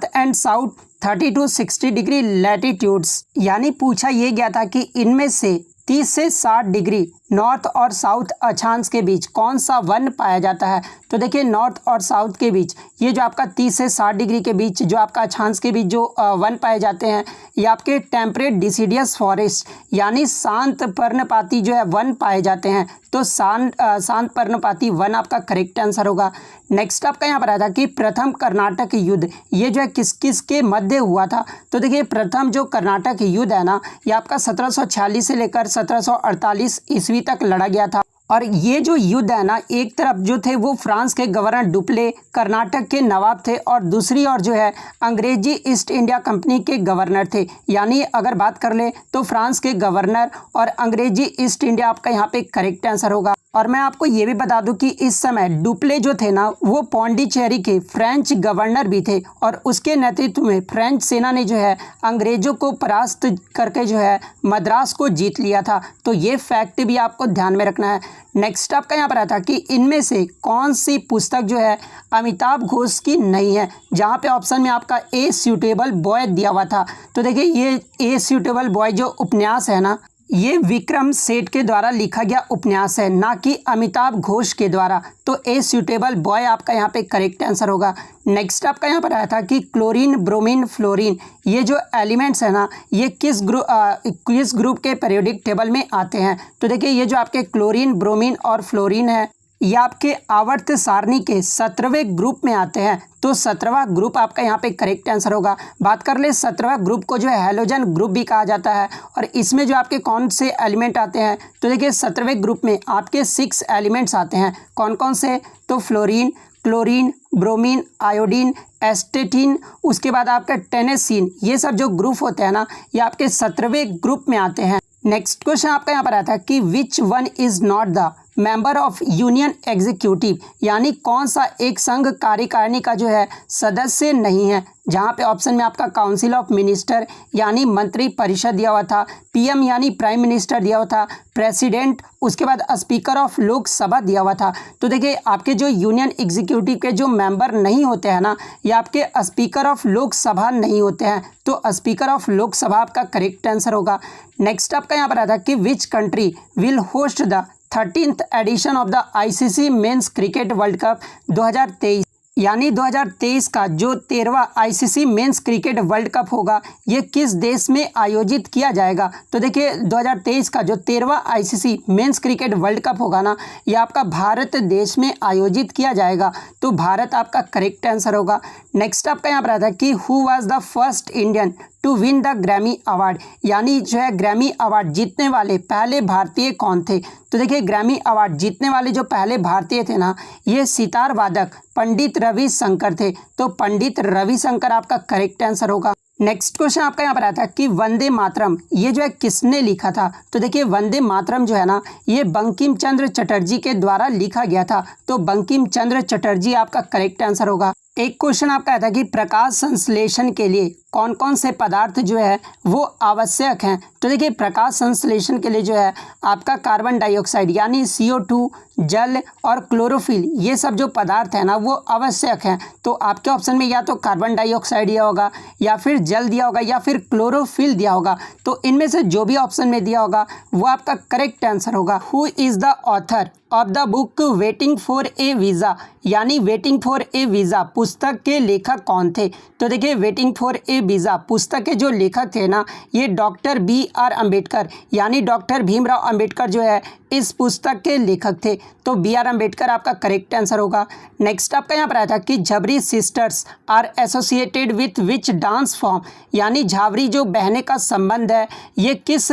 and south 30 to 60 degree latitudes, यानी पूछा ये गया था कि इनमें से 30 से 60 डिग्री नॉर्थ और साउथ अक्षांश के बीच कौन सा वन पाया जाता है। तो देखिए नॉर्थ और साउथ के बीच ये जो आपका 30 से 60 डिग्री के बीच जो आपका अक्षांश के बीच जो वन पाए जाते हैं ये आपके टेम्परेट डिसिडियस फॉरेस्ट यानी शांत पर्णपाती जो है वन पाए जाते हैं। तो शांत पर्णपाती वन आपका करेक्ट आंसर होगा। नेक्स्ट आपका यहाँ पर आया था कि प्रथम कर्नाटक युद्ध ये जो है किस किस के मध्य हुआ था। तो देखिए प्रथम जो कर्नाटक युद्ध है ना ये आपका 1746 से लेकर 1748 ईस्वी तक लड़ा गया था। और ये जो युद्ध है ना एक तरफ जो थे वो फ्रांस के गवर्नर डुप्ले कर्नाटक के नवाब थे और दूसरी ओर जो है अंग्रेजी ईस्ट इंडिया कंपनी के गवर्नर थे। यानी अगर बात कर ले तो फ्रांस के गवर्नर और अंग्रेजी ईस्ट इंडिया आपका यहाँ पे करेक्ट आंसर होगा। और मैं आपको ये भी बता दूं कि इस समय डुप्ले जो थे ना वो पौंडीचेरी के फ्रेंच गवर्नर भी थे और उसके नेतृत्व में फ्रेंच सेना ने जो है अंग्रेजों को परास्त करके जो है मद्रास को जीत लिया था। तो ये फैक्ट भी आपको ध्यान में रखना है। नेक्स्ट आपका यहाँ पर आया था कि इनमें से कौन सी पुस्तक जो है अमिताभ घोष की नहीं है, जहाँ पे ऑप्शन में आपका ए सूटेबल बॉय दिया हुआ था। तो देखिए ये ए सूटेबल बॉय जो उपन्यास है ना ये विक्रम सेठ के द्वारा लिखा गया उपन्यास है, ना कि अमिताभ घोष के द्वारा। तो ए सूटेबल बॉय आपका यहाँ पे करेक्ट आंसर होगा। नेक्स्ट आपका यहाँ पर आया था कि क्लोरीन ब्रोमीन फ्लोरीन ये जो एलिमेंट्स है ना ये किस ग्रुप के पीरियोडिक टेबल में आते हैं। तो देखिए ये जो आपके क्लोरीन ब्रोमीन और फ्लोरीन है ये आपके आवर्त सारणी के 17वें ग्रुप में आते हैं। तो 17वां ग्रुप आपका यहाँ पे करेक्ट आंसर होगा। बात कर ले 17वां ग्रुप को जो है हैलोजन ग्रुप भी कहा जाता है। और इसमें जो आपके कौन से एलिमेंट आते हैं तो देखिए 17वें ग्रुप में आपके 6 एलिमेंट्स आते हैं। कौन कौन से तो फ्लोरीन क्लोरीन ब्रोमीन आयोडीन एस्टेटिन उसके बाद आपका टेनेसिन ये सब जो ग्रुप होते हैं ना ये आपके 17वें ग्रुप में आते हैं। नेक्स्ट क्वेश्चन आपका यहाँ पर आता है कि which one is not the member of union executive, यानी कौन सा एक संघ कार्यकारिणी का जो है सदस्य नहीं है। जहाँ पे ऑप्शन में आपका काउंसिल ऑफ मिनिस्टर यानी मंत्री परिषद दिया हुआ था, पीएम यानी प्राइम मिनिस्टर दिया हुआ था, प्रेसिडेंट उसके बाद स्पीकर ऑफ लोकसभा दिया हुआ था। तो देखिए आपके जो यूनियन एग्जीक्यूटिव के जो मेंबर नहीं होते हैं ना ये आपके स्पीकर ऑफ लोकसभा नहीं होते हैं। तो स्पीकर ऑफ लोकसभा आपका करेक्ट आंसर होगा। नेक्स्ट आपका यहाँ पर आता कि which country will host the 13th edition of the ICC men's cricket world cup 2023, यानी 2023 का जो 13वां ICC men's cricket world cup होगा ये किस देश में आयोजित किया जाएगा। तो देखिए 2023 का जो 13वां ICC men's cricket world cup होगा ना, ये आपका भारत देश में आयोजित किया जाएगा। तो भारत आपका करेक्ट आंसर होगा। नेक्स्ट आपका यहाँ पर आता है कि who was the first Indian to win the Grammy award, यानी जो है ग्रैमी अवार्ड जीतने वाले पहले भारतीय कौन थे। तो देखिए ग्रैमी अवार्ड जीतने वाले जो पहले भारतीय थे ना, ये सितार वादक पंडित रविशंकर थे। तो पंडित रविशंकर आपका करेक्ट आंसर होगा। नेक्स्ट क्वेश्चन आपका यहाँ पर आता है कि वंदे मातरम ये जो है किसने लिखा था। तो देखिए वंदे मातरम जो है ना, ये बंकिम चंद्र चटर्जी के द्वारा लिखा गया था। तो बंकिम चंद्र चटर्जी आपका करेक्ट आंसर होगा। एक क्वेश्चन आपका आता है कि प्रकाश संश्लेषण के लिए कौन कौन से पदार्थ जो है वो आवश्यक हैं। तो देखिए प्रकाश संश्लेषण के लिए जो है आपका कार्बन डाइऑक्साइड यानी CO2, जल और क्लोरोफिल, ये सब जो पदार्थ है ना वो आवश्यक हैं। तो आपके ऑप्शन में या तो कार्बन डाइऑक्साइड दिया होगा, या फिर जल दिया होगा, या फिर क्लोरोफिल दिया होगा। तो इनमें से जो भी ऑप्शन में दिया होगा वो आपका करेक्ट आंसर होगा। Who is the author of the book waiting for a visa, यानी वेटिंग फॉर ए वीज़ा पुस्तक के लेखक कौन थे। तो देखिए वेटिंग फॉर ए वीज़ा पुस्तक के जो लेखक थे ना, ये डॉक्टर BR अम्बेडकर यानी डॉक्टर भीमराव अम्बेडकर जो है इस पुस्तक के लेखक थे। तो BR अम्बेडकर आपका करेक्ट आंसर होगा। नेक्स्ट आपका यहाँ पर आया था कि Jhaveri sisters are associated with which dance form, यानी झावरी जो बहनें का संबंध है ये किस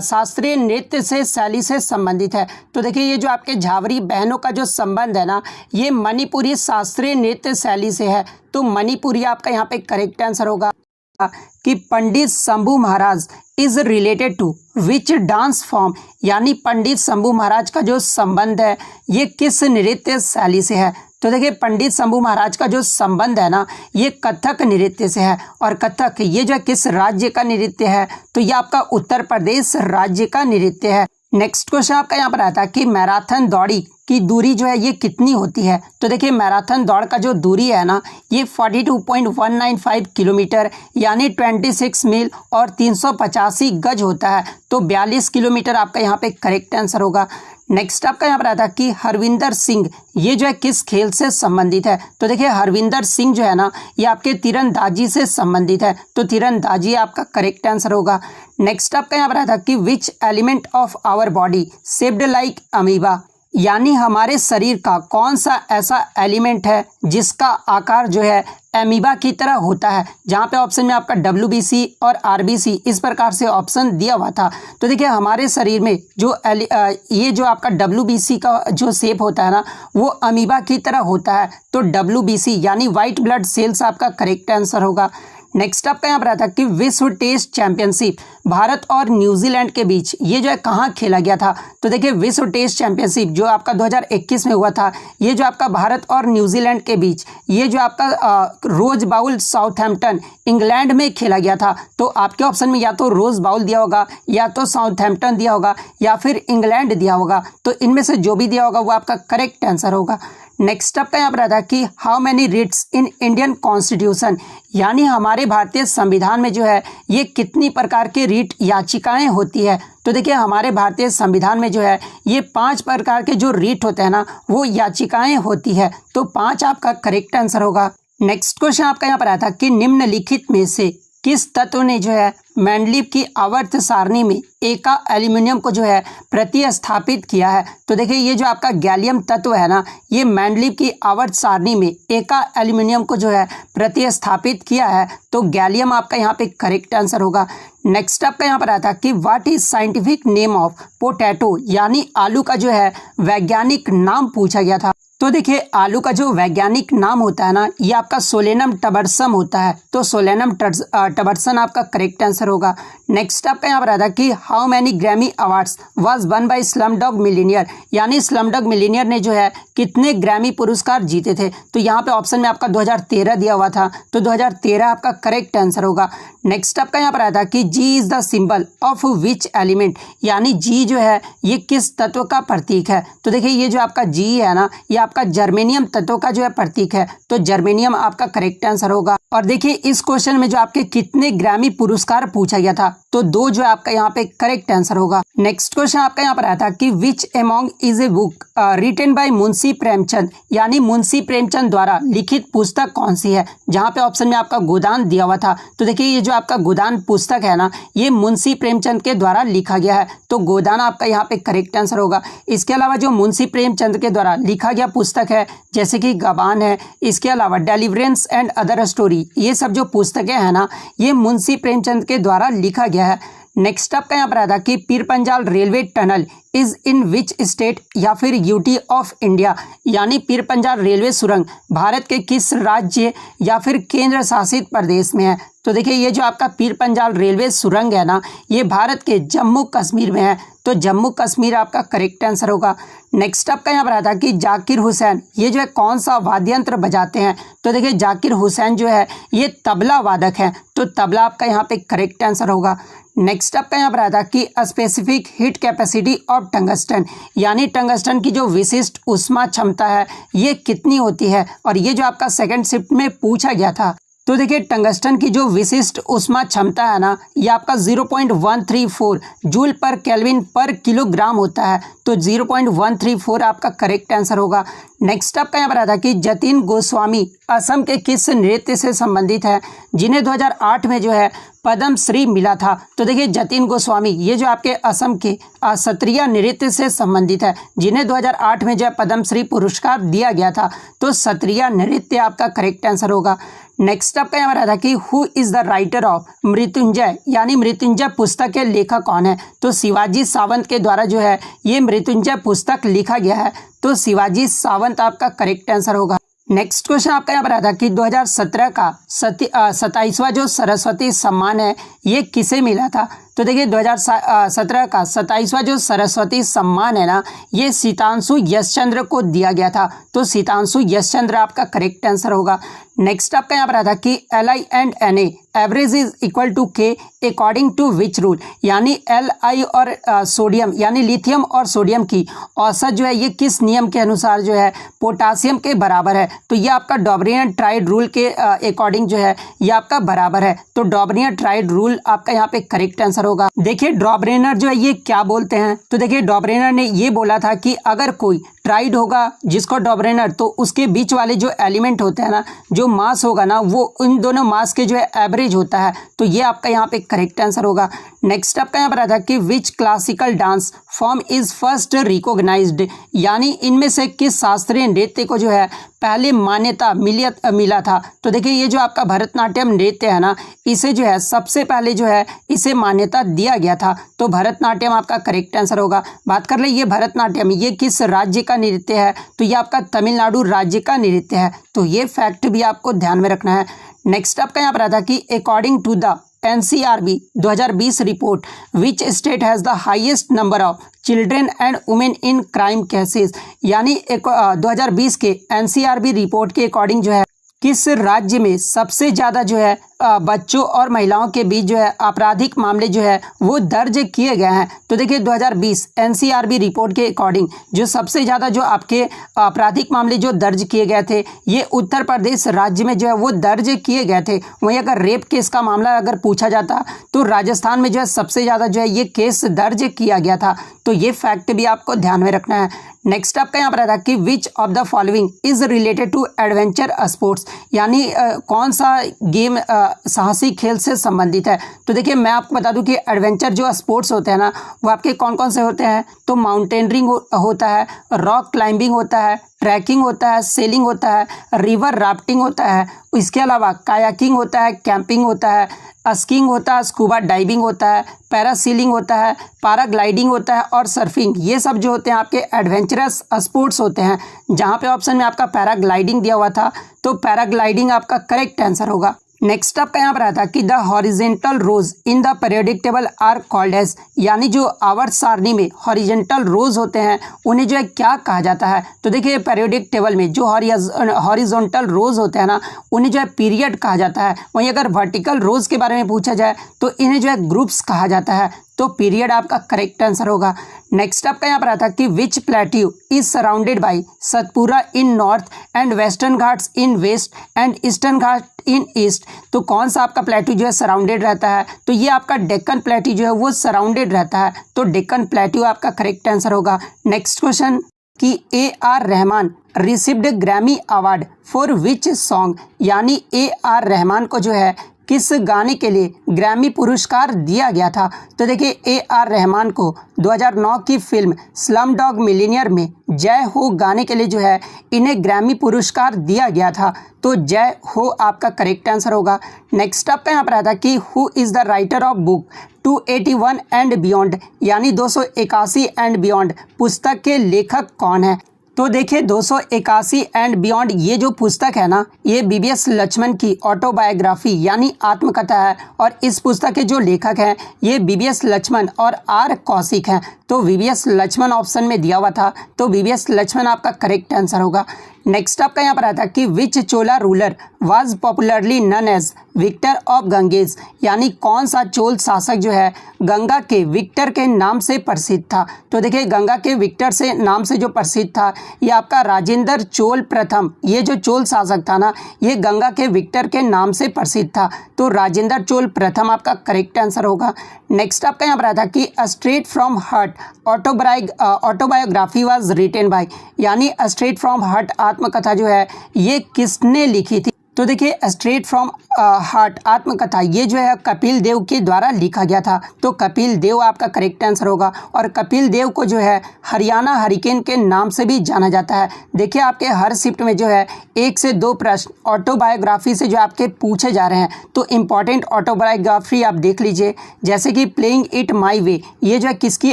शास्त्रीय नृत्य से शैली से संबंधित है। तो देखिए ये जो आपके झावरी बहनों का जो संबंध है ना, ये मणिपुरी शास्त्रीय नृत्य शैली से है। तो मणिपुरी आपका यहाँ पे करेक्ट आंसर होगा। कि Pandit Shambhu Maharaj is related to which dance form, यानी पंडित शंभू महाराज का जो संबंध है ये किस नृत्य शैली से है। तो देखिए पंडित शंभू महाराज का जो संबंध है ना, ये कथक नृत्य से है। और कथक ये जो किस राज्य का नृत्य है, तो ये आपका उत्तर प्रदेश राज्य का नृत्य है। नेक्स्ट क्वेश्चन आपका यहाँ पर आता है कि मैराथन दौड़ी की दूरी जो है ये कितनी होती है। तो देखिए मैराथन दौड़ का जो दूरी है ना, ये 42.195 किलोमीटर यानी 26 मील और 385 गज होता है। तो 42 किलोमीटर आपका यहाँ पे करेक्ट आंसर होगा। नेक्स्ट आपका यहाँ पर आता है कि हरविंदर सिंह ये जो है किस खेल से संबंधित है। तो देखिए हरविंदर सिंह जो है ना, ये आपके तीरंदाजी से संबंधित है। तो तीरंदाजी आपका करेक्ट आंसर होगा। नेक्स्ट आपका यहाँ पर आता है कि which element of our body shaped like amoeba, यानी हमारे शरीर का कौन सा ऐसा एलिमेंट है जिसका आकार जो है एमीबा की तरह होता है। जहाँ पे ऑप्शन में आपका WBC और RBC इस प्रकार से ऑप्शन दिया हुआ था। तो देखिए हमारे शरीर में जो ये जो आपका WBC का जो शेप होता है ना, वो अमीबा की तरह होता है। तो WBC यानी वाइट ब्लड सेल्स आपका करेक्ट आंसर होगा। नेक्स्ट आपका यहाँ पर आता है कि विश्व टेस्ट चैंपियनशिप भारत और न्यूजीलैंड के बीच ये जो है कहाँ खेला गया था। तो देखिए विश्व टेस्ट चैंपियनशिप जो आपका 2021 में हुआ था, ये जो आपका भारत और न्यूजीलैंड के बीच ये जो आपका रोज बाउल साउथहैम्पटन इंग्लैंड में खेला गया था। तो आपके ऑप्शन में या तो रोज बाउल दिया होगा, या तो साउथहैम्पटन दिया होगा, या फिर इंग्लैंड दिया होगा। तो इनमें से जो भी दिया होगा वो आपका करेक्ट आंसर होगा। नेक्स्ट आपका यहाँ पर आता है कि how many writs in Indian constitution, यानी हमारे भारतीय संविधान में जो है ये कितनी प्रकार के रिट याचिकाएं होती है। तो देखिए हमारे भारतीय संविधान में जो है ये 5 प्रकार के जो रिट होते हैं ना, वो याचिकाएं होती है। तो 5 आपका करेक्ट आंसर होगा। नेक्स्ट क्वेश्चन आपका यहाँ पर आया था कि निम्नलिखित में से किस तत्व ने जो है मेंडलीव की आवर्त सारणी में एका एल्यूमिनियम को जो है प्रतिस्थापित किया है। तो देखिए ये जो आपका गैलियम तत्व है ना, ये मेंडलीव की आवर्त सारणी में एका एल्यूमिनियम को जो है प्रतिस्थापित किया है। तो गैलियम आपका यहाँ पे करेक्ट आंसर होगा। नेक्स्ट आपका यहाँ पर आता है कि what is scientific name of potato, यानी आलू का जो है वैज्ञानिक नाम पूछा गया था। तो देखिए आलू का जो वैज्ञानिक नाम होता है ना, ये आपका सोलेनम टबरसम होता है। तो सोलेनम टबरसन आपका करेक्ट आंसर होगा। नेक्स्ट आपका यहाँ पर आता है कि how many Grammy awards was one by Slumdog millionaire, यानी स्लमडॉग मिलियनेयर ने जो है कितने ग्रैमी पुरस्कार जीते थे। तो यहाँ पे ऑप्शन में आपका 2013 दिया हुआ था। तो 2013 आपका करेक्ट आंसर होगा। नेक्स्ट आपका यहाँ पर आता है कि G is the symbol of which element, यानी जी जो है ये किस तत्व का प्रतीक है। तो देखिए ये जो आपका जी है ना, ये आपका जर्मेनियम तत्व का जो है प्रतीक है। तो जर्मेनियम आपका करेक्ट आंसर होगा। और देखिए इस क्वेश्चन में जो आपके कितने ग्रैमी पुरस्कार पूछा गया था, तो 2 जो है आपका यहाँ पे करेक्ट आंसर होगा। नेक्स्ट क्वेश्चन आपका यहाँ पर आया था कि which among is a book written by Munshi Premchand, यानी मुंशी प्रेमचंद द्वारा लिखित पुस्तक कौन सी है। जहाँ पे ऑप्शन में आपका गोदान दिया हुआ था, तो देखिए ये जो आपका गोदान पुस्तक है ना, ये मुंशी प्रेमचंद के द्वारा लिखा गया है, तो गोदान आपका यहाँ पे करेक्ट आंसर होगा। इसके अलावा जो मुंशी प्रेमचंद के द्वारा लिखा गया पुस्तक है, जैसे कि गबान है, इसके अलावा डेलिवरेंस एंड अदर स्टोरी, ये सब जो पुस्तकें हैं ना, ये मुंशी प्रेमचंद के द्वारा लिखा गया है। नेक्स्ट आपका यहाँ पर आया था कि Pir Panjal railway tunnel is in which state या फिर यूटी ऑफ इंडिया, यानी पीरपंजाल रेलवे सुरंग भारत के किस राज्य या फिर केंद्र शासित प्रदेश में है। तो देखिए ये जो आपका पीरपंजाल रेलवे सुरंग है ना, ये भारत के जम्मू कश्मीर में है, तो जम्मू कश्मीर आपका करेक्ट आंसर होगा। नेक्स्ट आपका यहाँ पर आया था कि जाकिर हुसैन ये जो है कौन सा वाद्य यंत्र बजाते हैं। तो देखिए जाकिर हुसैन जो है ये तबला वादक है, तो तबला आपका यहाँ पे करेक्ट आंसर होगा। नेक्स्ट आपका यहाँ पर आया था कि specific heat capacity of tungsten, यानी टंगस्टन की जो विशिष्ट ऊष्मा क्षमता है ये कितनी होती है, और ये जो आपका सेकंड शिफ्ट में पूछा गया था। तो देखिए टंगस्टन की जो विशिष्ट ऊष्मा क्षमता है ना, ये आपका 0.134 जूल पर केल्विन पर किलोग्राम होता है, तो 0.134 आपका करेक्ट आंसर होगा। नेक्स्ट आपका यहाँ पर आता है कि जतिन गोस्वामी असम के किस नृत्य से संबंधित है, जिन्हें 2008 में जो है पद्म श्री मिला था। तो देखिए जतिन गोस्वामी ये जो आपके असम के सत्रिया नृत्य से संबंधित है, जिन्हें 2008 में जो है पद्म श्री पुरस्कार दिया गया था, तो सत्रिया नृत्य आपका करेक्ट आंसर होगा। नेक्स्ट आपका यहाँ पर आता है कि who is the writer of Mrityunjay, यानी मृत्युंजय पुस्तक के लेखक कौन है। तो शिवाजी सावंत के द्वारा जो है ये मृत्युंजय पुस्तक लिखा गया है, तो शिवाजी सावंत आपका करेक्ट आंसर होगा। नेक्स्ट क्वेश्चन आपका यहाँ पर आता है कि 2017 का 27वां जो सरस्वती सम्मान है ये किसे मिला था। तो देखिए 2017 का 27वां जो सरस्वती सम्मान है ना, ये सीतांशु यशचंद्र को दिया गया था, तो सीतांशु यशचंद्र आपका करेक्ट आंसर होगा। नेक्स्ट आपका यहाँ पर आता है कि Li and Na average is equal to K according to which rule, यानी Li और सोडियम यानी लिथियम और सोडियम की औसत जो है ये किस नियम के अनुसार जो है पोटासियम के बराबर है। तो ये आपका डॉबरिनर ट्राइड रूल के अकॉर्डिंग जो है ये आपका बराबर है, तो डॉबरिनर ट्राइड रूल आपका यहाँ पे करेक्ट आंसर होगा। देखिए डॉबरिनर जो है ये क्या बोलते हैं, तो देखिए डॉबरिनर ने ये बोला था कि अगर कोई ट्राइड होगा जिसको डॉबरिनर, तो उसके बीच वाले जो एलिमेंट होते हैं ना, जो मास होगा ना, वो इन दोनों मास के जो है एवरेज होता है, तो ये आपका यहाँ पे करेक्ट आंसर होगा। नेक्स्ट आपका यहाँ पर आता है कि which classical dance form is first recognized, यानी इनमें से किस शास्त्रीय नृत्य को जो है पहले मान्यता मिला था। तो देखिए ये जो आपका भरतनाट्यम नृत्य है ना, इसे जो है सबसे पहले जो है इसे मान्यता दिया गया था, तो भरतनाट्यम आपका करेक्ट आंसर होगा। बात कर ले ये भरतनाट्यम ये किस राज्य का नृत्य है, तो ये आपका तमिलनाडु राज्य का नृत्य है, तो ये फैक्ट भी आपको ध्यान में रखना है। नेक्स्ट आपका यहाँ पर आता है कि according to the NCRB 2020 report which state has the highest number of children and women in crime cases, यानी 2020 के NCRB रिपोर्ट के अकॉर्डिंग जो है किस राज्य में सबसे ज़्यादा जो है बच्चों और महिलाओं के बीच जो है आपराधिक मामले जो है वो दर्ज किए गए हैं। तो देखिए 2020 NCRB रिपोर्ट के अकॉर्डिंग जो सबसे ज़्यादा जो आपके आपराधिक मामले जो दर्ज किए गए थे ये उत्तर प्रदेश राज्य में जो है वो दर्ज किए गए थे। वहीं अगर रेप केस का मामला अगर पूछा जाता तो राजस्थान में जो है सबसे ज़्यादा जो है ये केस दर्ज किया गया था, तो ये फैक्ट भी आपको ध्यान में रखना है। नेक्स्ट आपका यहाँ पर आता है कि which of the following is related to adventure sports, यानी कौन सा गेम साहसी खेल से संबंधित है। तो देखिए मैं आपको बता दूं कि एडवेंचर जो स्पोर्ट्स होते हैं ना वो आपके कौन कौन से होते हैं, तो माउंटेनरिंग होता है, रॉक क्लाइंबिंग होता है, ट्रैकिंग होता है, सेलिंग होता है, रिवर राफ्टिंग होता है, इसके अलावा कायाकिंग होता है, कैंपिंग होता है, स्कीइंग होता है, स्कूबा डाइविंग होता है, पैरासीलिंग होता है, पैराग्लाइडिंग होता है और सर्फिंग। ये सब जो होते हैं आपके एडवेंचरस स्पोर्ट्स होते हैं। जहाँ पे ऑप्शन में आपका पैराग्लाइडिंग दिया हुआ था, तो पैराग्लाइडिंग आपका करेक्ट आंसर होगा। नेक्स्ट आपका यहाँ पर आता है कि the horizontal rows in the periodic table are called as, यानी जो आवर्त सारणी में हॉरिजेंटल रोज होते हैं उन्हें जो है क्या कहा जाता है। तो देखिए पीरियोडिक टेबल में जो हॉरिजॉन्टल रोज होते हैं ना उन्हें जो है पीरियड कहा जाता है। वहीं अगर वर्टिकल रोज के बारे में पूछा जाए तो इन्हें जो है ग्रुप्स कहा जाता है। तो पीरियड आपका करेक्ट आंसर होगा। नेक्स्ट आपका यहाँ पर आता है कि which plateau is surrounded by Satpura in north and Western Ghats in west and Eastern Ghat in east. तो कौन सा आपका प्लेट्यू जो है सराउंडेड रहता है, तो ये आपका डेक्कन प्लेट्यू जो है वो सराउंडेड रहता है, तो डेक्कन प्लेट्यू आपका करेक्ट आंसर होगा। नेक्स्ट क्वेश्चन कि A.R. Rahman received Grammy award for which song, यानी A.R. रहमान को जो है किस गाने के लिए ग्रैमी पुरस्कार दिया गया था। तो देखिए A.R. रहमान को 2009 की फिल्म स्लम डॉग मिलियनेयर में जय हो गाने के लिए जो है इन्हें ग्रैमी पुरस्कार दिया गया था, तो जय हो आपका करेक्ट आंसर होगा। नेक्स्ट आपका यहाँ पर आता है कि who is the writer of book 281 and beyond, यानी 281 एंड बियॉन्ड पुस्तक के लेखक कौन है। तो देखिए 281 एंड बियॉन्ड ये जो पुस्तक है ना, ये BBS लक्ष्मण की ऑटोबायोग्राफी यानी आत्मकथा है, और इस पुस्तक के जो लेखक हैं ये BBS लक्ष्मण और R कौशिक हैं। तो BBS लक्ष्मण ऑप्शन में दिया हुआ था, तो BBS लक्ष्मण आपका करेक्ट आंसर होगा। नेक्स्ट आपका यहाँ पर आता है कि which Chola ruler was popularly known as victor of Ganges, यानी कौन सा चोल शासक जो है गंगा के विक्टर के नाम से प्रसिद्ध था। तो देखिए गंगा के विक्टर से नाम से जो प्रसिद्ध था ये आपका राजेंद्र चोल प्रथम, ये जो चोल शासक था ना ये गंगा के विक्टर के नाम से प्रसिद्ध था, तो राजेंद्र चोल प्रथम आपका करेक्ट आंसर होगा। नेक्स्ट आपका यहाँ पर आता है कि straight from heart autobiography was written by, यानी स्ट्रेट फ्रॉम हार्ट आत्मकथा जो है ये किसने लिखी थी। तो देखिए स्ट्रेट फ्रॉम हार्ट आत्मकथा ये जो है कपिल देव के द्वारा लिखा गया था, तो कपिल देव आपका करेक्ट आंसर होगा। और कपिल देव को जो है हरियाणा हरिकेन के नाम से भी जाना जाता है। देखिए आपके हर शिफ्ट में जो है 1 से 2 प्रश्न ऑटोबायोग्राफी से जो आपके पूछे जा रहे हैं, तो इम्पॉर्टेंट ऑटोबायोग्राफी आप देख लीजिए, जैसे कि प्लेइंग इट माई वे ये जो है किसकी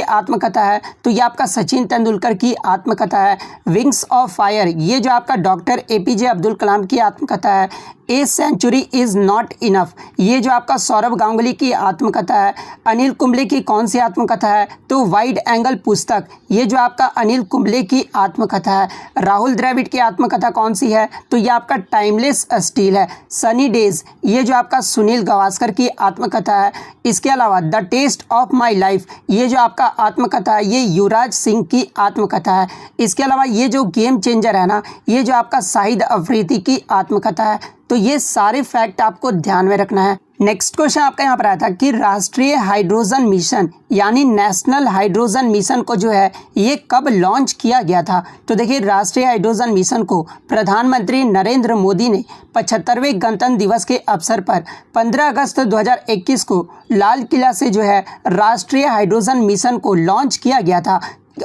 आत्मकथा है, तो ये आपका सचिन तेंदुलकर की आत्मकथा है। विंग्स ऑफ फायर ये जो आपका डॉक्टर APJ अब्दुल कलाम की आत्मकथा है। A century is not enough ये जो आपका सौरभ गांगुली की आत्मकथा है। अनिल कुंबले की कौन सी आत्मकथा है, तो वाइड एंगल पुस्तक ये जो आपका अनिल कुंबले की आत्मकथा है। राहुल द्रविड़ की आत्मकथा कौन सी है, तो ये आपका टाइमलेस स्टील है। सनी डेज ये जो आपका सुनील गावस्कर की आत्मकथा है। इसके अलावा the taste of my life ये जो आपका आत्मकथा है ये युवराज सिंह की आत्मकथा है। इसके अलावा ये जो गेम चेंजर है ना ये जो आपका शाहिद अफरीदी की आत्मकथा है। तो ये सारे फैक्ट आपको ध्यान में रखना है। नेक्स्ट क्वेश्चन आपका यहाँ पर आया था कि राष्ट्रीय हाइड्रोजन मिशन यानी नेशनल हाइड्रोजन मिशन को जो है ये कब लॉन्च किया गया था। तो देखिए राष्ट्रीय हाइड्रोजन मिशन को प्रधानमंत्री नरेंद्र मोदी ने 75वें गणतंत्र दिवस के अवसर पर 15 अगस्त 2021 को लाल किला से जो है राष्ट्रीय हाइड्रोजन मिशन को लॉन्च किया गया था।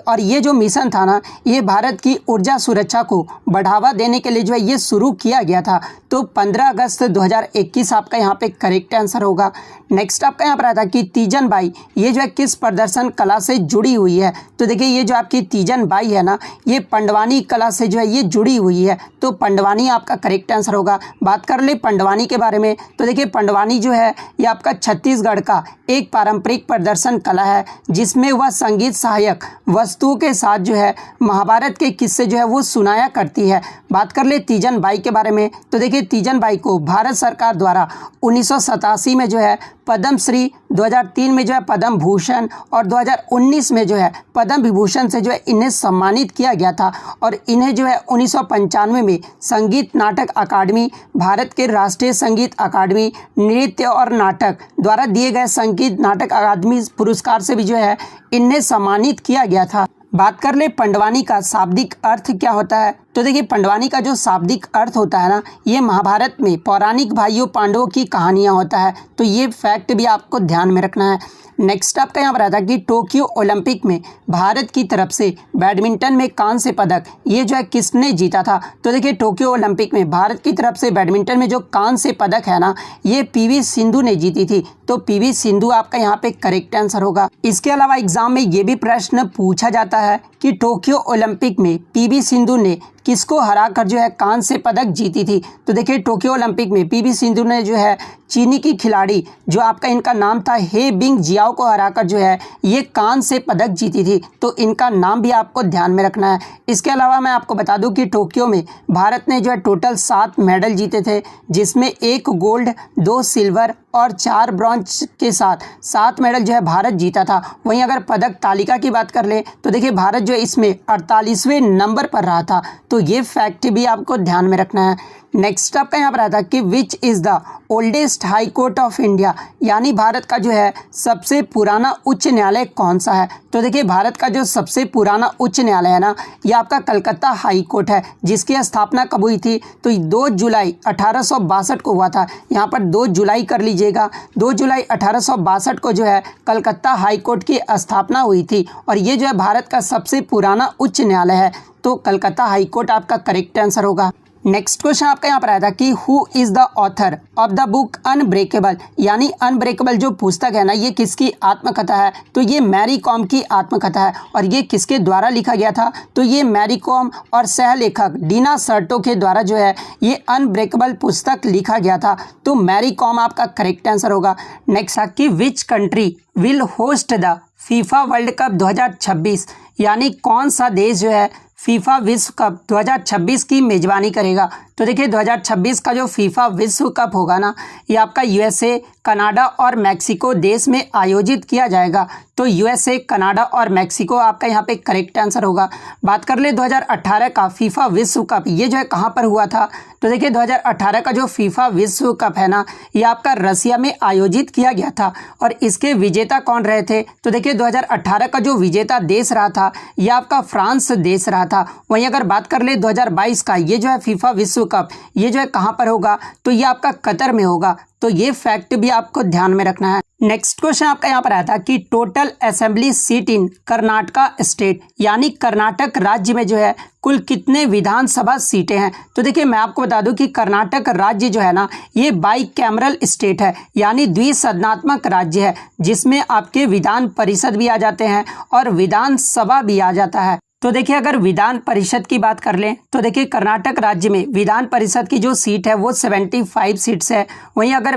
और ये जो मिशन था ना ये भारत की ऊर्जा सुरक्षा को बढ़ावा देने के लिए जो है ये शुरू किया गया था, तो 15 अगस्त 2021 आपका यहाँ पे करेक्ट आंसर होगा। नेक्स्ट आपका यहाँ पर आता है कि तीजन बाई ये जो है किस प्रदर्शन कला से जुड़ी हुई है। तो देखिए ये जो आपकी तीजन बाई है ना ये पंडवानी कला से जो है ये जुड़ी हुई है, तो पंडवानी आपका करेक्ट आंसर होगा। बात कर ले पंडवानी के बारे में, तो देखिए पंडवानी जो है ये आपका छत्तीसगढ़ का एक पारंपरिक प्रदर्शन कला है जिसमें वह संगीत सहायक वस्तुओं के साथ जो है महाभारत के किस्से जो है वो सुनाया करती है। बात कर ले तीजन बाई के बारे में, तो देखिए तीजन बाई को भारत सरकार द्वारा 1987 में जो है पद्म श्री, 2003 में जो है पद्म भूषण और 2019 में जो है पद्म विभूषण से जो है इन्हें सम्मानित किया गया था। और इन्हें जो है 1995 में संगीत नाटक अकादमी, भारत के राष्ट्रीय संगीत अकादमी नृत्य और नाटक द्वारा दिए गए संगीत नाटक अकादमी पुरस्कार से भी जो है इन्हें सम्मानित किया गया था। बात कर ले पंडवानी का शाब्दिक अर्थ क्या होता है। तो देखिए पंडवानी का जो शाब्दिक अर्थ होता है ना ये महाभारत में पौराणिक भाइयों पांडवों की कहानियाँ होता है, तो ये फैक्ट भी आपको ध्यान में रखना है। नेक्स्ट आपका यहाँ पर आता है कि टोक्यो ओलंपिक में भारत की तरफ से बैडमिंटन में कांस्य पदक ये जो है किसने जीता था। तो देखिए टोक्यो ओलंपिक में भारत की तरफ से बैडमिंटन में जो कांस्य पदक है ना ये PV सिंधु ने जीती थी, तो PV सिंधु आपका यहाँ पे करेक्ट आंसर होगा। इसके अलावा एग्जाम में ये भी प्रश्न पूछा जाता है कि टोक्यो ओलंपिक में PV सिंधु ने किसको हराकर जो है कांस्य पदक जीती थी? तो देखिए टोक्यो ओलंपिक में पीवी सिंधु ने जो है चीनी की खिलाड़ी जो आपका इनका नाम था हे बिंग जियाओ को हराकर जो है ये कांस्य पदक जीती थी। तो इनका नाम भी आपको ध्यान में रखना है। इसके अलावा मैं आपको बता दूं कि टोक्यो में भारत ने जो है टोटल 7 मेडल जीते थे, जिसमें 1 गोल्ड, 2 सिल्वर और 4 ब्रॉन्ज के साथ 7 मेडल जो है भारत जीता था। वहीं अगर पदक तालिका की बात कर ले तो देखिए भारत जो है इसमें 48वें नंबर पर रहा था। तो ये फैक्ट भी आपको ध्यान में रखना है। नेक्स्ट आपका यहाँ पर आता कि which is the oldest high court of India, यानी भारत का जो है सबसे पुराना उच्च न्यायालय कौन सा है? तो देखिए भारत का जो सबसे पुराना उच्च न्यायालय है ना, ये आपका कलकत्ता हाई कोर्ट है, जिसकी स्थापना कब हुई थी? तो 2 जुलाई 1862 को हुआ था। यहाँ पर 2 जुलाई कर लीजिएगा। 2 जुलाई 1862 को जो है कलकत्ता हाई कोर्ट की स्थापना हुई थी और ये जो है भारत का सबसे पुराना उच्च न्यायालय है। तो कलकत्ता हाई कोर्ट आपका करेक्ट आंसर होगा। नेक्स्ट क्वेश्चन आपका यहाँ पर आया था कि who is the author of the book unbreakable, यानी अनब्रेकेबल जो पुस्तक है ना, ये किसकी आत्मकथा है? तो ये मैरी कॉम की आत्मकथा है। और ये किसके द्वारा लिखा गया था? तो ये मैरी कॉम और सह लेखक डीना सर्टो के द्वारा जो है ये अनब्रेकेबल पुस्तक लिखा गया था। तो मैरी कॉम आपका करेक्ट आंसर होगा। नेक्स्ट कि which country will host the FIFA world cup 2026, यानी कौन सा देश जो है फीफा विश्व कप 2026 की मेज़बानी करेगा? तो देखिए 2026 का जो फीफा विश्व कप होगा ना, ये आपका यूएसए, कनाडा और मैक्सिको देश में आयोजित किया जाएगा। तो यूएसए, कनाडा और मैक्सिको आपका यहाँ पे करेक्ट आंसर होगा। बात कर ले 2018 का फीफा विश्व कप, ये जो है कहाँ पर हुआ था? तो देखिए 2018 का जो फीफा विश्व कप है ना, ये आपका रसिया में आयोजित किया गया था। और इसके विजेता कौन रहे थे? तो देखिए 2018 का जो विजेता देश रहा था ये आपका फ्रांस देश रहा था। वहीं अगर बात कर ले 2022 का ये जो है फीफा विश्व कप, ये जो है कहाँ पर होगा? तो ये आपका कतर में होगा। तो ये फैक्ट भी आपको ध्यान में रखना है। नेक्स्ट क्वेश्चन आपका यहाँ पर आया था कि टोटल असेंबली सीट इन कर्नाटका स्टेट, यानी कर्नाटक राज्य में जो है कुल कितने विधानसभा सीटें हैं? तो देखिए मैं आपको बता दूं कि कर्नाटक राज्य जो है ना, ये बाईकैमरल स्टेट है, यानी द्विसदनात्मक राज्य है, जिसमें आपके विधान परिषद भी आ जाते हैं और विधानसभा भी आ जाता है। तो देखिए अगर विधान परिषद की बात कर लें तो देखिए कर्नाटक राज्य में विधान परिषद की जो सीट है वो 75 सीट्स है। वहीं अगर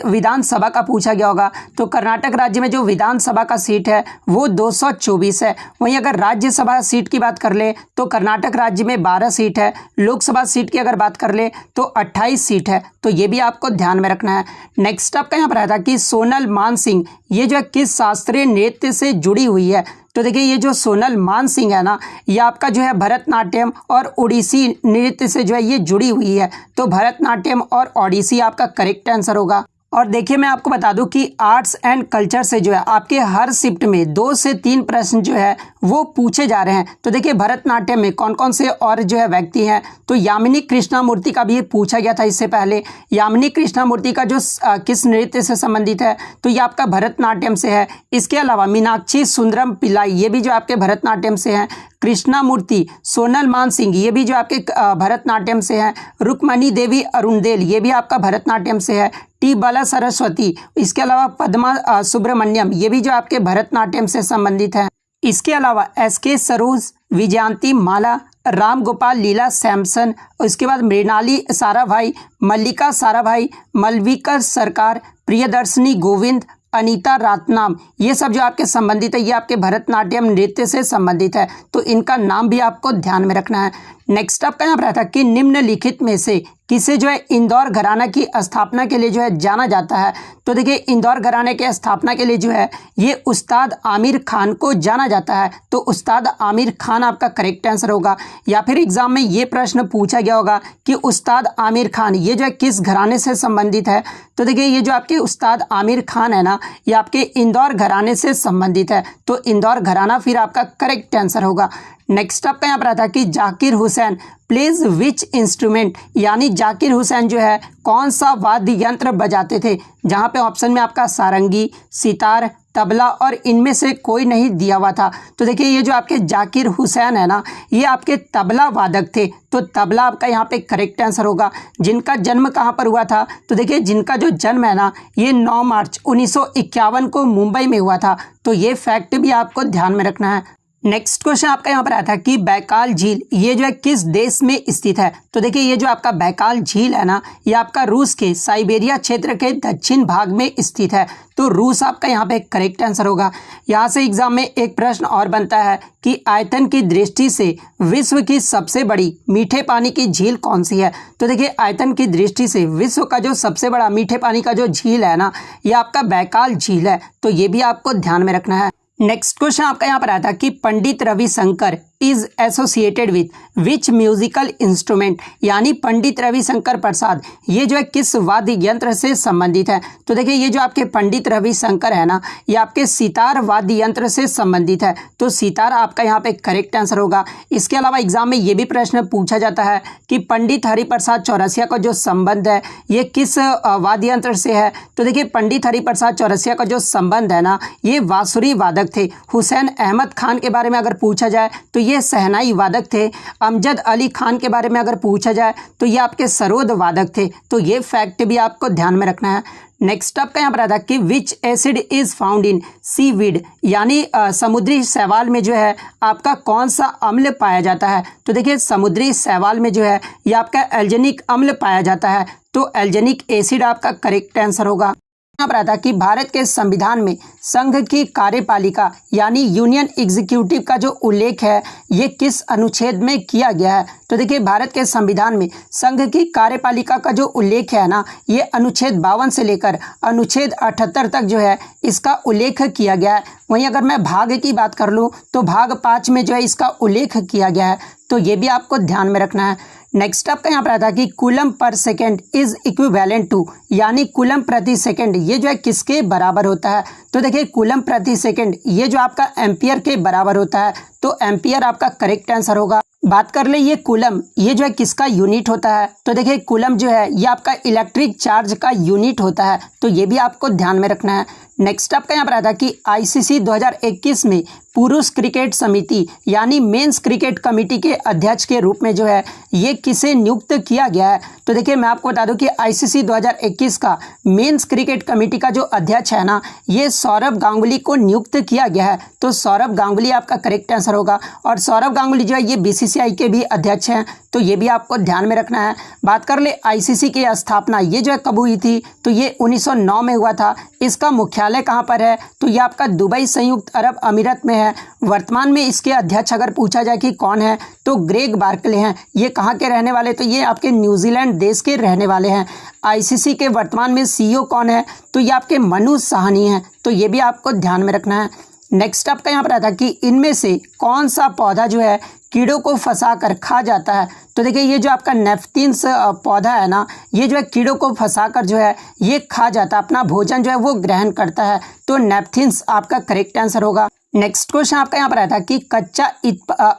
विधानसभा का पूछा गया होगा तो कर्नाटक राज्य में जो विधानसभा का सीट है वो 224 है। वहीं अगर राज्यसभा सीट की बात कर ले तो कर्नाटक राज्य में 12 सीट है। लोकसभा सीट की अगर बात कर ले तो 28 सीट है। तो ये भी आपको ध्यान में रखना है। नेक्स्ट आपका यहाँ पर आया था कि सोनल मानसिंह ये जो है किस शास्त्रीय नृत्य से जुड़ी हुई है? तो देखिए ये जो सोनल मानसिंह है ना, ये आपका जो है भरतनाट्यम और ओडिसी नृत्य से जो है ये जुड़ी हुई है। तो भरतनाट्यम और ओडिसी आपका करेक्ट आंसर होगा। और देखिए मैं आपको बता दूं कि आर्ट्स एंड कल्चर से जो है आपके हर शिफ्ट में 2 से 3 प्रश्न जो है वो पूछे जा रहे हैं। तो देखिए भरतनाट्यम में कौन कौन से और जो है व्यक्ति हैं? तो यामिनी कृष्णामूर्ति का भी ये पूछा गया था इससे पहले। यामिनी कृष्णामूर्ति का जो किस नृत्य से संबंधित है? तो ये आपका भरतनाट्यम से है। इसके अलावा मीनाक्षी सुंदरम पिल्लाई ये भी जो आपके भरतनाट्यम से हैं। कृष्णामूर्ति, सोनल मानसिंह ये भी जो आपके भरतनाट्यम से हैं। रुक्मणी देवी अरुणदेल ये भी आपका भरतनाट्यम से है। टी बाला सरस्वती, इसके अलावा पद्मा सुब्रमण्यम ये भी जो आपके भरतनाट्यम से संबंधित हैं। इसके अलावा एसके सरोज, विजयंती माला, राम गोपाल लीला सैमसन, उसके बाद मृणाली साराभाई, मल्लिका साराभाई, मलविका सरकार, प्रियदर्शनी गोविंद, अनीता रातनाम ये सब जो आपके संबंधित है ये आपके भरतनाट्यम नृत्य से संबंधित है। तो इनका नाम भी आपको ध्यान में रखना है। नेक्स्ट आपका यहाँ पर आता है कि निम्नलिखित में से किसे जो है इंदौर घराना की स्थापना के लिए जो है जाना जाता है? तो देखिए इंदौर घराने के स्थापना के लिए जो है ये उस्ताद आमिर खान को जाना जाता है। तो उस्ताद आमिर खान आपका करेक्ट आंसर होगा। या फिर एग्जाम में ये प्रश्न पूछा गया होगा कि उस्ताद आमिर खान ये जो है किस घराने से संबंधित है? तो देखिए ये जो आपके उस्ताद आमिर खान है ना, ये आपके इंदौर घराने से संबंधित है। तो इंदौर घराना फिर आपका करेक्ट आंसर होगा। नेक्स्ट आपका यहाँ पर आता है कि Zakir Hussain plays which instrument, यानी जाकिर हुसैन जो है कौन सा वाद्य यंत्र बजाते थे? जहाँ पे ऑप्शन में आपका सारंगी, सितार, तबला और इनमें से कोई नहीं दिया हुआ था। तो देखिए ये जो आपके जाकिर हुसैन है ना, ये आपके तबला वादक थे। तो तबला आपका यहाँ पे करेक्ट आंसर होगा। जिनका जन्म कहाँ पर हुआ था? तो देखिए जिनका जो जन्म है ना, ये 9 मार्च 1951 को मुंबई में हुआ था। तो ये फैक्ट भी आपको ध्यान में रखना है। नेक्स्ट क्वेश्चन आपका यहाँ पर आया था कि बैकाल झील ये जो है किस देश में स्थित है। तो देखिए ये जो आपका बैकाल झील है ना, ये आपका रूस के साइबेरिया क्षेत्र के दक्षिण भाग में स्थित है। तो रूस आपका यहाँ पे करेक्ट आंसर होगा। यहाँ से एग्जाम में एक प्रश्न और बनता है कि आयतन की दृष्टि से विश्व की सबसे बड़ी मीठे पानी की झील कौन सी है। तो देखिए आयतन की दृष्टि से विश्व का जो सबसे बड़ा मीठे पानी का जो झील है ना, ये आपका बैकाल झील है। तो ये भी आपको ध्यान में रखना है। नेक्स्ट क्वेश्चन आपका यहाँ पर आता है कि Pandit Ravishankar is associated with which musical instrument, यानी पंडित रविशंकर प्रसाद ये जो है किस वाद्य यंत्र से संबंधित है। तो देखिए ये जो आपके पंडित रविशंकर है ना, ये आपके सितार वाद्य यंत्र से संबंधित है। तो सितार आपका यहाँ पे करेक्ट आंसर होगा। इसके अलावा एग्जाम में ये भी प्रश्न पूछा जाता है कि पंडित हरिप्रसाद चौरसिया का जो संबंध है ये किस वाद्य यंत्र से है। तो देखिए पंडित हरिप्रसाद चौरसिया का जो संबंध है ना, ये बांसुरी वादक थे। हुसैन अहमद खान के बारे में अगर पूछा जाए तो ये सहनाई वादक थे। अमजद अली खान के बारे में अगर पूछा जाए तो ये आपके सरोद वादक थे। तो ये फैक्ट भी आपको ध्यान में रखना है। नेक्स्ट आपका यहाँ पर आता है कि विच acid is found in seaweed, यानी समुद्री शैवाल में जो है आपका कौन सा अम्ल पाया जाता है। तो देखिए समुद्री शैवाल में जो है ये आपका एल्जेनिक अम्ल पाया जाता है। तो एल्जेनिक एसिड आपका करेक्ट आंसर होगा। यहाँ पर आता कि भारत के संविधान में संघ की कार्यपालिका यानी यूनियन एग्जीक्यूटिव का जो उल्लेख है ये किस अनुच्छेद में किया गया है। तो देखिए भारत के संविधान में संघ की कार्यपालिका का जो उल्लेख है ना, ये अनुच्छेद 52 से लेकर अनुच्छेद 78 तक जो है इसका उल्लेख किया गया है। वहीं अगर मैं भाग की बात कर लूँ तो भाग 5 में जो है इसका उल्लेख किया गया है। तो ये भी आपको ध्यान में रखना है। नेक्स्ट आपका यहाँ पर आता है कि coulomb per second is equivalent to, यानी कूलम प्रति सेकेंड ये जो है किसके बराबर होता है। तो देखिए कूलम प्रति सेकेंड ये जो आपका एम्पियर के बराबर होता है। तो एम्पियर आपका करेक्ट आंसर होगा। बात कर ले ये कूलम ये जो है किसका यूनिट होता है। तो देखिए कूलम जो है ये आपका इलेक्ट्रिक चार्ज का यूनिट होता है। तो ये भी आपको ध्यान में रखना है। नेक्स्ट आपका यहाँ पर आता है कि आईसीसी 2021 में पुरुष क्रिकेट समिति यानी मेंस क्रिकेट कमेटी के अध्यक्ष के रूप में जो है ये किसे नियुक्त किया गया है। तो देखिए मैं आपको बता दूं कि आईसीसी 2021 का मेंस क्रिकेट कमेटी का जो अध्यक्ष है ना, ये सौरभ गांगुली को नियुक्त किया गया है। तो सौरभ गांगुली आपका करेक्ट आंसर होगा। और सौरभ गांगुली जो है ये बीसीसीआई के भी अध्यक्ष हैं। तो ये भी आपको ध्यान में रखना है। बात कर ले आईसीसी की स्थापना ये जो है कब हुई थी। तो ये 1909 में हुआ था। इसका मुख्यालय कहाँ पर है। तो ये आपका दुबई संयुक्त अरब अमीरात में है। वर्तमान में इसके अध्यक्ष अगर पूछा जाए कि कौन है तो ग्रेग बार्कले हैं। ये कहाँ के रहने वाले, तो ये आपके न्यूजीलैंड देश के रहने वाले हैं। आईसीसी के वर्तमान में सीईओ कौन है, तो ये आपके मनु साहनी हैं। तो ये भी आपको ध्यान में रखना है। नेक्स्ट आपका यहाँ पर आता है कि इनमें से कौन सा पौधा जो है कीड़ों को फंसा कर खा जाता है। तो देखिए ये जो आपका नेफ्थिन्स पौधा है ना, ये जो है कीड़ों को फंसा कर जो है ये खा जाता है, अपना भोजन जो है वो ग्रहण करता है। तो नेफ्थिन्स आपका करेक्ट आंसर होगा। नेक्स्ट क्वेश्चन आपका यहाँ पर आया था कि कच्चा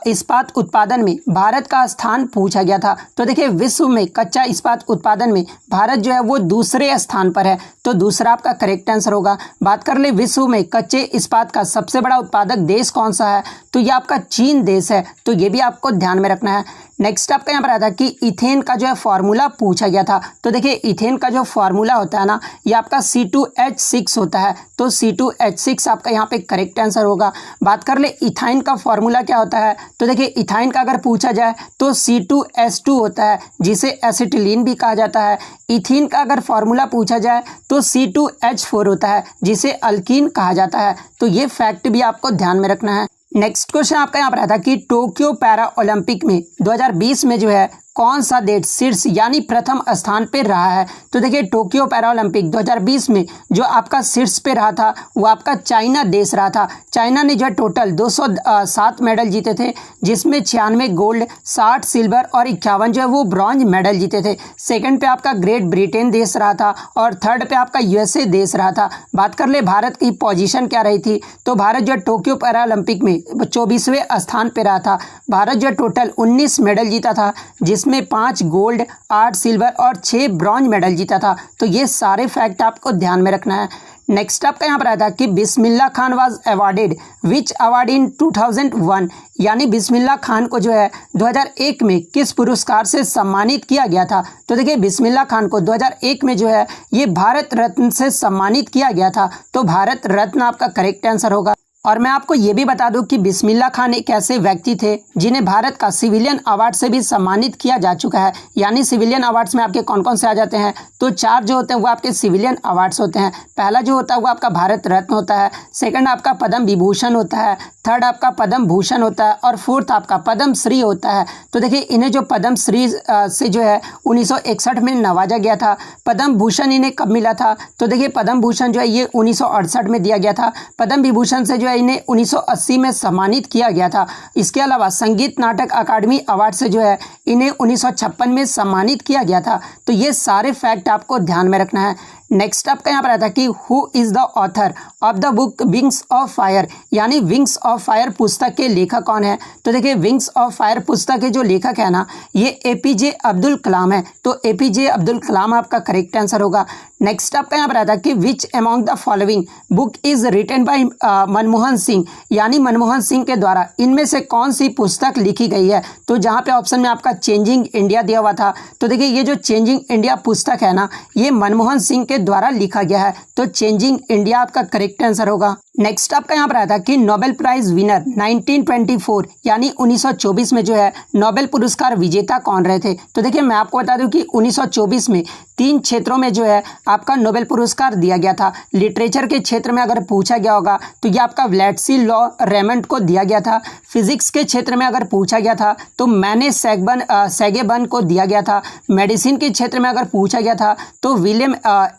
इस्पात उत्पादन में भारत का स्थान पूछा गया था। तो देखिए विश्व में कच्चा इस्पात उत्पादन में भारत जो है वो दूसरे स्थान पर है। तो दूसरा आपका करेक्ट आंसर होगा। बात कर ले विश्व में कच्चे इस्पात का सबसे बड़ा उत्पादक देश कौन सा है, तो ये आपका चीन देश है। तो ये भी आपको ध्यान में रखना है। नेक्स्ट आपका यहाँ पर आया था कि इथेन का जो है फॉर्मूला पूछा गया था। तो देखिए इथेन का जो फॉर्मूला होता है ना, ये आपका C2H6 होता है। तो C2H6 आपका यहाँ पे करेक्ट आंसर होगा। बात कर ले इथाइन का फॉर्मूला क्या होता है। तो देखिए इथाइन का अगर पूछा जाए तो C2H2 होता है, जिसे एसिटिलीन भी कहा जाता है। इथीन का अगर फॉर्मूला पूछा जाए तो C2H4 होता है, जिसे अल्कीन कहा जाता है। तो ये फैक्ट भी आपको ध्यान में रखना है। नेक्स्ट क्वेश्चन आपका यहाँ पर आता है कि टोक्यो पैरा ओलंपिक में 2020 में जो है कौन सा देश शीर्ष यानी प्रथम स्थान पे रहा है। तो देखिए टोक्यो पैरा ओलंपिक 2020 में जो आपका शीर्ष पे रहा था वो आपका चाइना देश रहा था। चाइना ने जो है टोटल 207 मेडल जीते थे, जिसमें 96 गोल्ड, 60 सिल्वर और 51 जो है वो ब्रॉन्ज मेडल जीते थे। सेकंड पे आपका ग्रेट ब्रिटेन देश रहा था और थर्ड पे आपका यूएसए देश रहा था। बात कर ले भारत की पोजीशन क्या रही थी, तो भारत जो है टोक्यो पैरा ओलंपिक में 24वें स्थान पे रहा था। भारत जो है टोटल 19 मेडल जीता था, जिसमें 5 गोल्ड, 8 सिल्वर और 6 ब्रॉन्ज मेडल जीता था। तो ये सारे फैक्ट आपको ध्यान में रखना है। नेक्स्ट आपका यहाँ पर आया था कि Bismillah Khan was awarded which award in 2001, यानी बिस्मिल्लाह खान को जो है 2001 में किस पुरस्कार से सम्मानित किया गया था। तो देखिए बिस्मिल्लाह खान को 2001 में जो है ये भारत रत्न से सम्मानित किया गया था। तो भारत रत्न आपका करेक्ट आंसर होगा। और मैं आपको ये भी बता दूं कि बिस्मिल्लाह खान एक ऐसे व्यक्ति थे जिन्हें भारत का सिविलियन अवार्ड से भी सम्मानित किया जा चुका है। यानी सिविलियन अवार्ड्स में आपके कौन कौन से आ जाते हैं, तो 4 जो होते हैं वो आपके सिविलियन अवार्ड्स होते हैं। पहला जो होता है वो आपका भारत रत्न होता है, सेकंड आपका पद्म विभूषण होता है, थर्ड आपका पद्म भूषण होता है और फोर्थ आपका पद्म श्री होता है। तो देखिए इन्हें जो पद्म श्री से जो है 1961 में नवाजा गया था। पद्म भूषण इन्हें कब मिला था, तो देखिए पद्म भूषण जो है ये 1968 में दिया गया था। पद्म विभूषण से जो है इन्हें 1980 में सम्मानित किया गया था। इसके अलावा संगीत नाटक अकादमी अवार्ड से जो है इन्हें 1956 में सम्मानित किया गया था। तो ये सारे फैक्ट आपको ध्यान में रखना है। नेक्स्ट आपका यहाँ पर आता है कि who is the author of the book wings of fire, यानी विंग्स ऑफ फायर पुस्तक के लेखक कौन है। तो देखिए विंग्स ऑफ फायर पुस्तक के जो लेखक है ना ये एपीजे अब्दुल कलाम है। तो एपीजे अब्दुल कलाम आपका करेक्ट आंसर होगा। नेक्स्ट आपका यहाँ पर आता है कि which among the following book is written by Manmohan Singh, यानी मनमोहन सिंह के द्वारा इनमें से कौन सी पुस्तक लिखी गई है। तो जहाँ पे ऑप्शन में आपका चेंजिंग इंडिया दिया हुआ था, तो देखिए ये जो चेंजिंग इंडिया पुस्तक है ना ये मनमोहन सिंह के द्वारा लिखा गया है। तो चेंजिंग इंडिया आपका करेक्ट आंसर होगा। नेक्स्ट आपका यहाँ पर आता है कि नोबेल प्राइज विनर 1924 यानी 1924 में जो है नोबेल पुरस्कार विजेता कौन रहे थे। तो देखिए मैं आपको बता दूं कि 1924 में 3 क्षेत्रों में जो है आपका नोबेल पुरस्कार दिया गया था। लिटरेचर के क्षेत्र में अगर पूछा गया होगा तो ये आपका व्लेटसी लॉ रेमंड को दिया गया था। फिजिक्स के क्षेत्र में अगर पूछा गया था तो मैने सेगेबन को दिया गया था। मेडिसिन के क्षेत्र में अगर पूछा गया था तो विलियम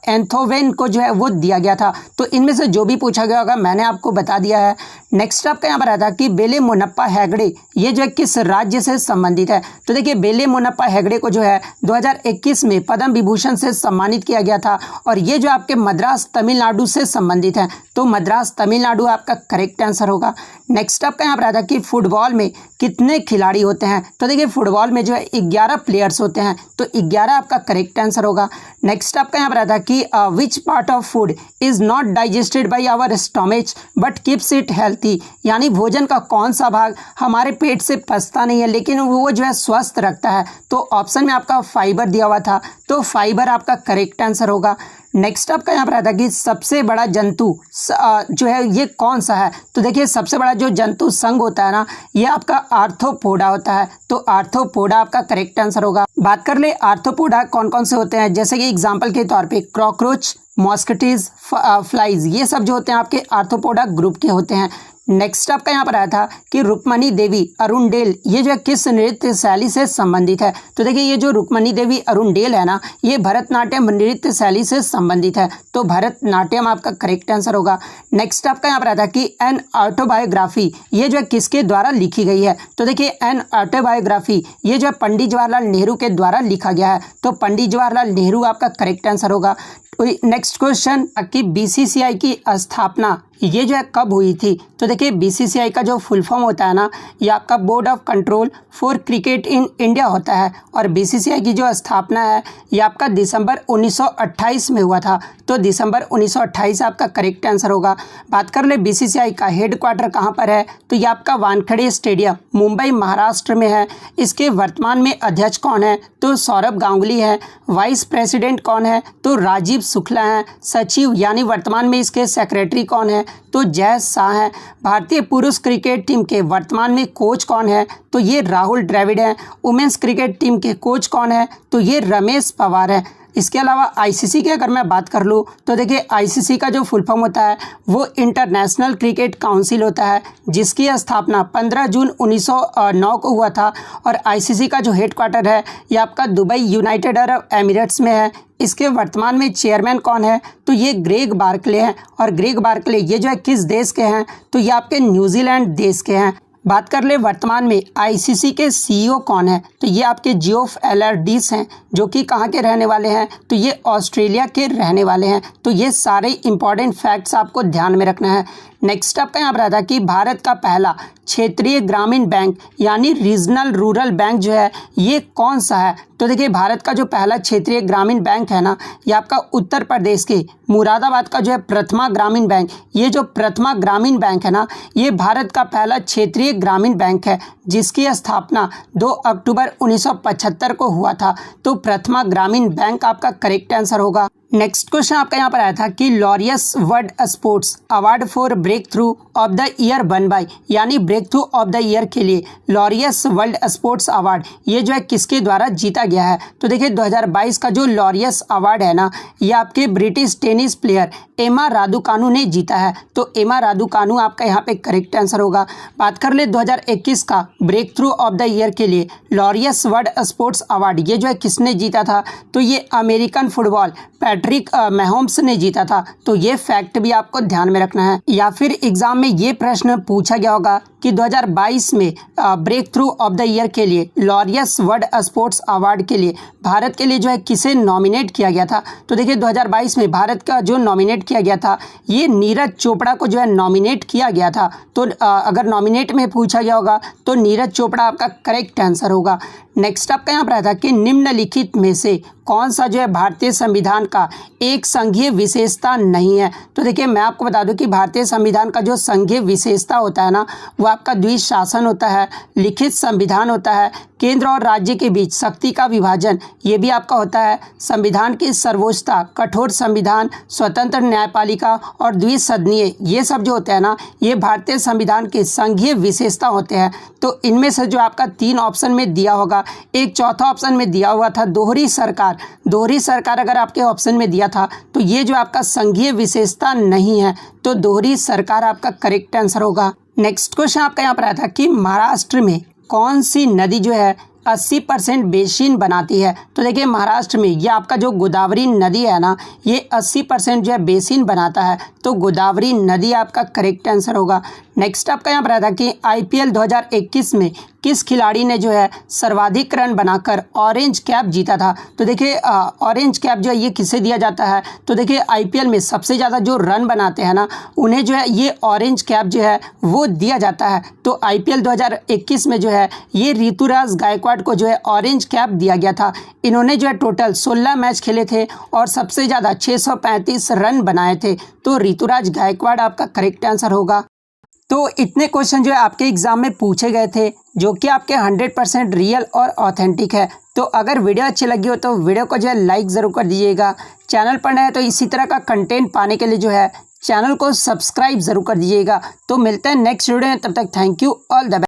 एंथोवेन को जो है वो दिया गया था। तो इनमें से जो भी पूछा गया होगा मैंने आपको बता दिया है। नेक्स्ट आपका यहाँ पर आता है कि बेले मोनप्पा हेगड़े ये जो है किस राज्य से संबंधित है। तो देखिए बेले मोनप्पा हेगड़े को जो है 2021 में पद्म विभूषण से सम्मानित किया गया था और ये जो आपके मद्रास तमिलनाडु से संबंधित है। तो मद्रास तमिलनाडु आपका करेक्ट आंसर होगा। नेक्स्ट आपका यहाँ पर आता है कि फुटबॉल में कितने खिलाड़ी होते हैं। तो देखिए फुटबॉल में जो है 11 प्लेयर्स होते हैं। तो 11 आपका करेक्ट आंसर होगा। नेक्स्ट आपका यहाँ पर आता है कि which part of food is not digested by our stomach but keeps it healthy, यानी भोजन का कौन सा भाग हमारे पेट से पचता नहीं है लेकिन वो जो है स्वस्थ रखता है। तो ऑप्शन में आपका फाइबर दिया हुआ था। तो फाइबर आपका करेक्ट आंसर होगा। नेक्स्ट आपका यहाँ पर आता है कि सबसे बड़ा जंतु जो है ये कौन सा है। तो देखिए सबसे बड़ा जो जंतु संघ होता है ना ये आपका आर्थ्रोपोडा होता है। तो आर्थ्रोपोडा आपका करेक्ट आंसर होगा। बात कर ले आर्थ्रोपोडा कौन कौन से होते हैं, जैसे कि एग्जाम्पल के तौर पे क्रॉकरोच, मॉस्किटोज, फ्लाइज, ये सब जो होते हैं आपके आर्थ्रोपोडा ग्रुप के होते हैं। नेक्स्ट आपका यहाँ पर आया था कि रुक्मणी देवी अरुणडेल ये जो है किस नृत्य शैली से संबंधित है। तो देखिए ये जो रुक्मणी देवी अरुणडेल है ना ये भरतनाट्यम नृत्य शैली से संबंधित है। तो भरतनाट्यम आपका करेक्ट आंसर होगा। नेक्स्ट आपका यहाँ पर आया था कि एन ऑटोबायोग्राफी ये जो है किसके द्वारा लिखी गई है। तो देखिए एन ऑटोबायोग्राफी ये जो है पंडित जवाहरलाल नेहरू के द्वारा लिखा गया है। तो पंडित जवाहरलाल नेहरू आपका करेक्ट आंसर होगा। नेक्स्ट क्वेश्चन कि बीसीसीआई की स्थापना ये जो है कब हुई थी। तो देखिए बीसीसीआई का जो फुल फॉर्म होता है ना ये आपका board of control for cricket in India होता है और बीसीसीआई की जो स्थापना है ये आपका दिसंबर 1928 में हुआ था। तो दिसंबर 1928 आपका करेक्ट आंसर होगा। बात कर ले बीसीसीआई का हेड क्वार्टर कहाँ पर है। तो ये आपका वानखेड़े स्टेडियम मुंबई महाराष्ट्र में है। इसके वर्तमान में अध्यक्ष कौन है, तो सौरभ गांगुली है। वाइस प्रेसिडेंट कौन है, तो राजीव शुक्ला हैं। सचिव यानी वर्तमान में इसके सेक्रेटरी कौन है, तो जय शाह हैं। भारतीय पुरुष क्रिकेट टीम के वर्तमान में कोच कौन है, तो ये राहुल द्रविड़ हैं। वुमेन्स क्रिकेट टीम के कोच कौन है, तो ये रमेश पवार हैं। इसके अलावा आईसीसी की अगर मैं बात कर लूँ तो देखिए आईसीसी का जो फुल फॉर्म होता है वो इंटरनेशनल क्रिकेट काउंसिल होता है जिसकी स्थापना 15 जून 1909 को हुआ था और आईसीसी का जो हेड क्वार्टर है ये आपका दुबई यूनाइटेड अरब एमिरेट्स में है। इसके वर्तमान में चेयरमैन कौन है, तो ये ग्रेग बार्कले हैं और ग्रेग बार्कले ये जो है किस देश के हैं, तो ये आपके न्यूजीलैंड देश के हैं। बात कर ले वर्तमान में आईसीसी के सीईओ कौन है, तो ये आपके जियोफ एलआरडीस हैं जो कि कहाँ के रहने वाले हैं, तो ये ऑस्ट्रेलिया के रहने वाले हैं। तो ये सारे इंपॉर्टेंट फैक्ट्स आपको ध्यान में रखना है। नेक्स्ट आपका यहाँ पर आता है कि भारत का पहला क्षेत्रीय ग्रामीण बैंक यानी रीजनल रूरल बैंक जो है ये कौन सा है। तो देखिए भारत का जो पहला क्षेत्रीय ग्रामीण बैंक है ना ये आपका उत्तर प्रदेश के मुरादाबाद का जो है प्रथमा ग्रामीण बैंक, ये जो प्रथमा ग्रामीण बैंक है ना ये भारत का पहला क्षेत्रीय ग्रामीण बैंक है जिसकी स्थापना 2 अक्टूबर 1975 को हुआ था। तो प्रथमा ग्रामीण बैंक आपका करेक्ट आंसर होगा। नेक्स्ट क्वेश्चन आपका यहाँ पर आया था कि Laureus World Sports Award for breakthrough of the year won by, यानी breakthrough of the year के लिए लॉरियस वर्ल्ड स्पोर्ट्स अवार्ड ये जो है किसके द्वारा जीता गया है। तो देखिए 2022 का जो लॉरियस अवार्ड है ना, ये आपके ब्रिटिश टेनिस प्लेयर एमा रादुकानु ने जीता है। तो एमा रादुकानु आपका यहाँ पे करेक्ट आंसर होगा। बात कर ले 2021 का breakthrough of the year के लिए लॉरियस वर्ल्ड स्पोर्ट्स अवार्ड ये जो है किसने जीता था, तो ये अमेरिकन फुटबॉल पैट्रिक मैहोम्स ने जीता था। तो ये फैक्ट भी आपको ध्यान में रखना है। या फिर एग्जाम में ये प्रश्न पूछा गया होगा कि 2022 में breakthrough of the year के लिए लॉरियस वर्ल्ड स्पोर्ट्स अवार्ड के लिए भारत के लिए जो है किसे नॉमिनेट किया गया था। तो देखिए 2022 में भारत का जो नॉमिनेट किया गया था ये नीरज चोपड़ा को जो है नॉमिनेट किया गया था। तो अगर नॉमिनेट में पूछा गया होगा तो नीरज चोपड़ा आपका करेक्ट आंसर होगा। नेक्स्ट आपका यहाँ पर आया था कि निम्नलिखित में से कौन सा जो है भारतीय संविधान का एक संघीय विशेषता नहीं है। तो देखिए मैं आपको बता दूं कि भारतीय संविधान का जो संघीय विशेषता होता है ना, वो आपका द्विशासन होता है, लिखित संविधान होता है, केंद्र और राज्य के बीच शक्ति का विभाजन ये भी आपका होता है, संविधान की सर्वोच्चता, कठोर संविधान, स्वतंत्र न्यायपालिका और द्विसदनीय ये सब जो होते हैं ना, ये भारतीय संविधान के संघीय विशेषता होते हैं। तो इनमें से जो आपका 3 ऑप्शन में दिया होगा, एक चौथा ऑप्शन में दिया हुआ था दोहरी सरकार। दोहरी सरकार अगर आपके ऑप्शन में दिया था तो ये जो आपका संघीय विशेषता नहीं है, तो दोहरी सरकार आपका करेक्ट आंसर होगा। नेक्स्ट क्वेश्चन आपका यहाँ पर आया था कि महाराष्ट्र में कौन सी नदी जो है 80% बेसिन बनाती है। तो देखिए महाराष्ट्र में ये आपका जो गोदावरी नदी है ना, ये 80% जो है बेसिन बनाता है। तो गोदावरी नदी आपका करेक्ट आंसर होगा। नेक्स्ट आपका यहाँ पर आया था कि IPL 2021 में किस खिलाड़ी ने जो है सर्वाधिक रन बनाकर ऑरेंज कैप जीता था। तो देखिए ऑरेंज कैप जो है ये किसे दिया जाता है, तो देखिए IPL में सबसे ज़्यादा जो रन बनाते हैं ना, उन्हें जो है ये ऑरेंज कैप जो है वो दिया जाता है। तो IPL 2021 में जो है ये ऋतुराज गायकवाड को जो है ऑरेंज कैप दिया गया था। इन्होंने जो है टोटल 16 मैच खेले थे और सबसे ज़्यादा 635 रन बनाए थे। तो ऋतुराज गायकवाड आपका करेक्ट आंसर होगा। तो इतने क्वेश्चन जो है आपके एग्जाम में पूछे गए थे जो कि आपके 100% रियल और ऑथेंटिक है। तो अगर वीडियो अच्छी लगी हो तो वीडियो को जो है लाइक ज़रूर कर दीजिएगा। चैनल पर नए हैं तो इसी तरह का कंटेंट पाने के लिए जो है चैनल को सब्सक्राइब ज़रूर कर दीजिएगा। तो मिलते हैं नेक्स्ट वीडियो में, तब तक thank you, all the best.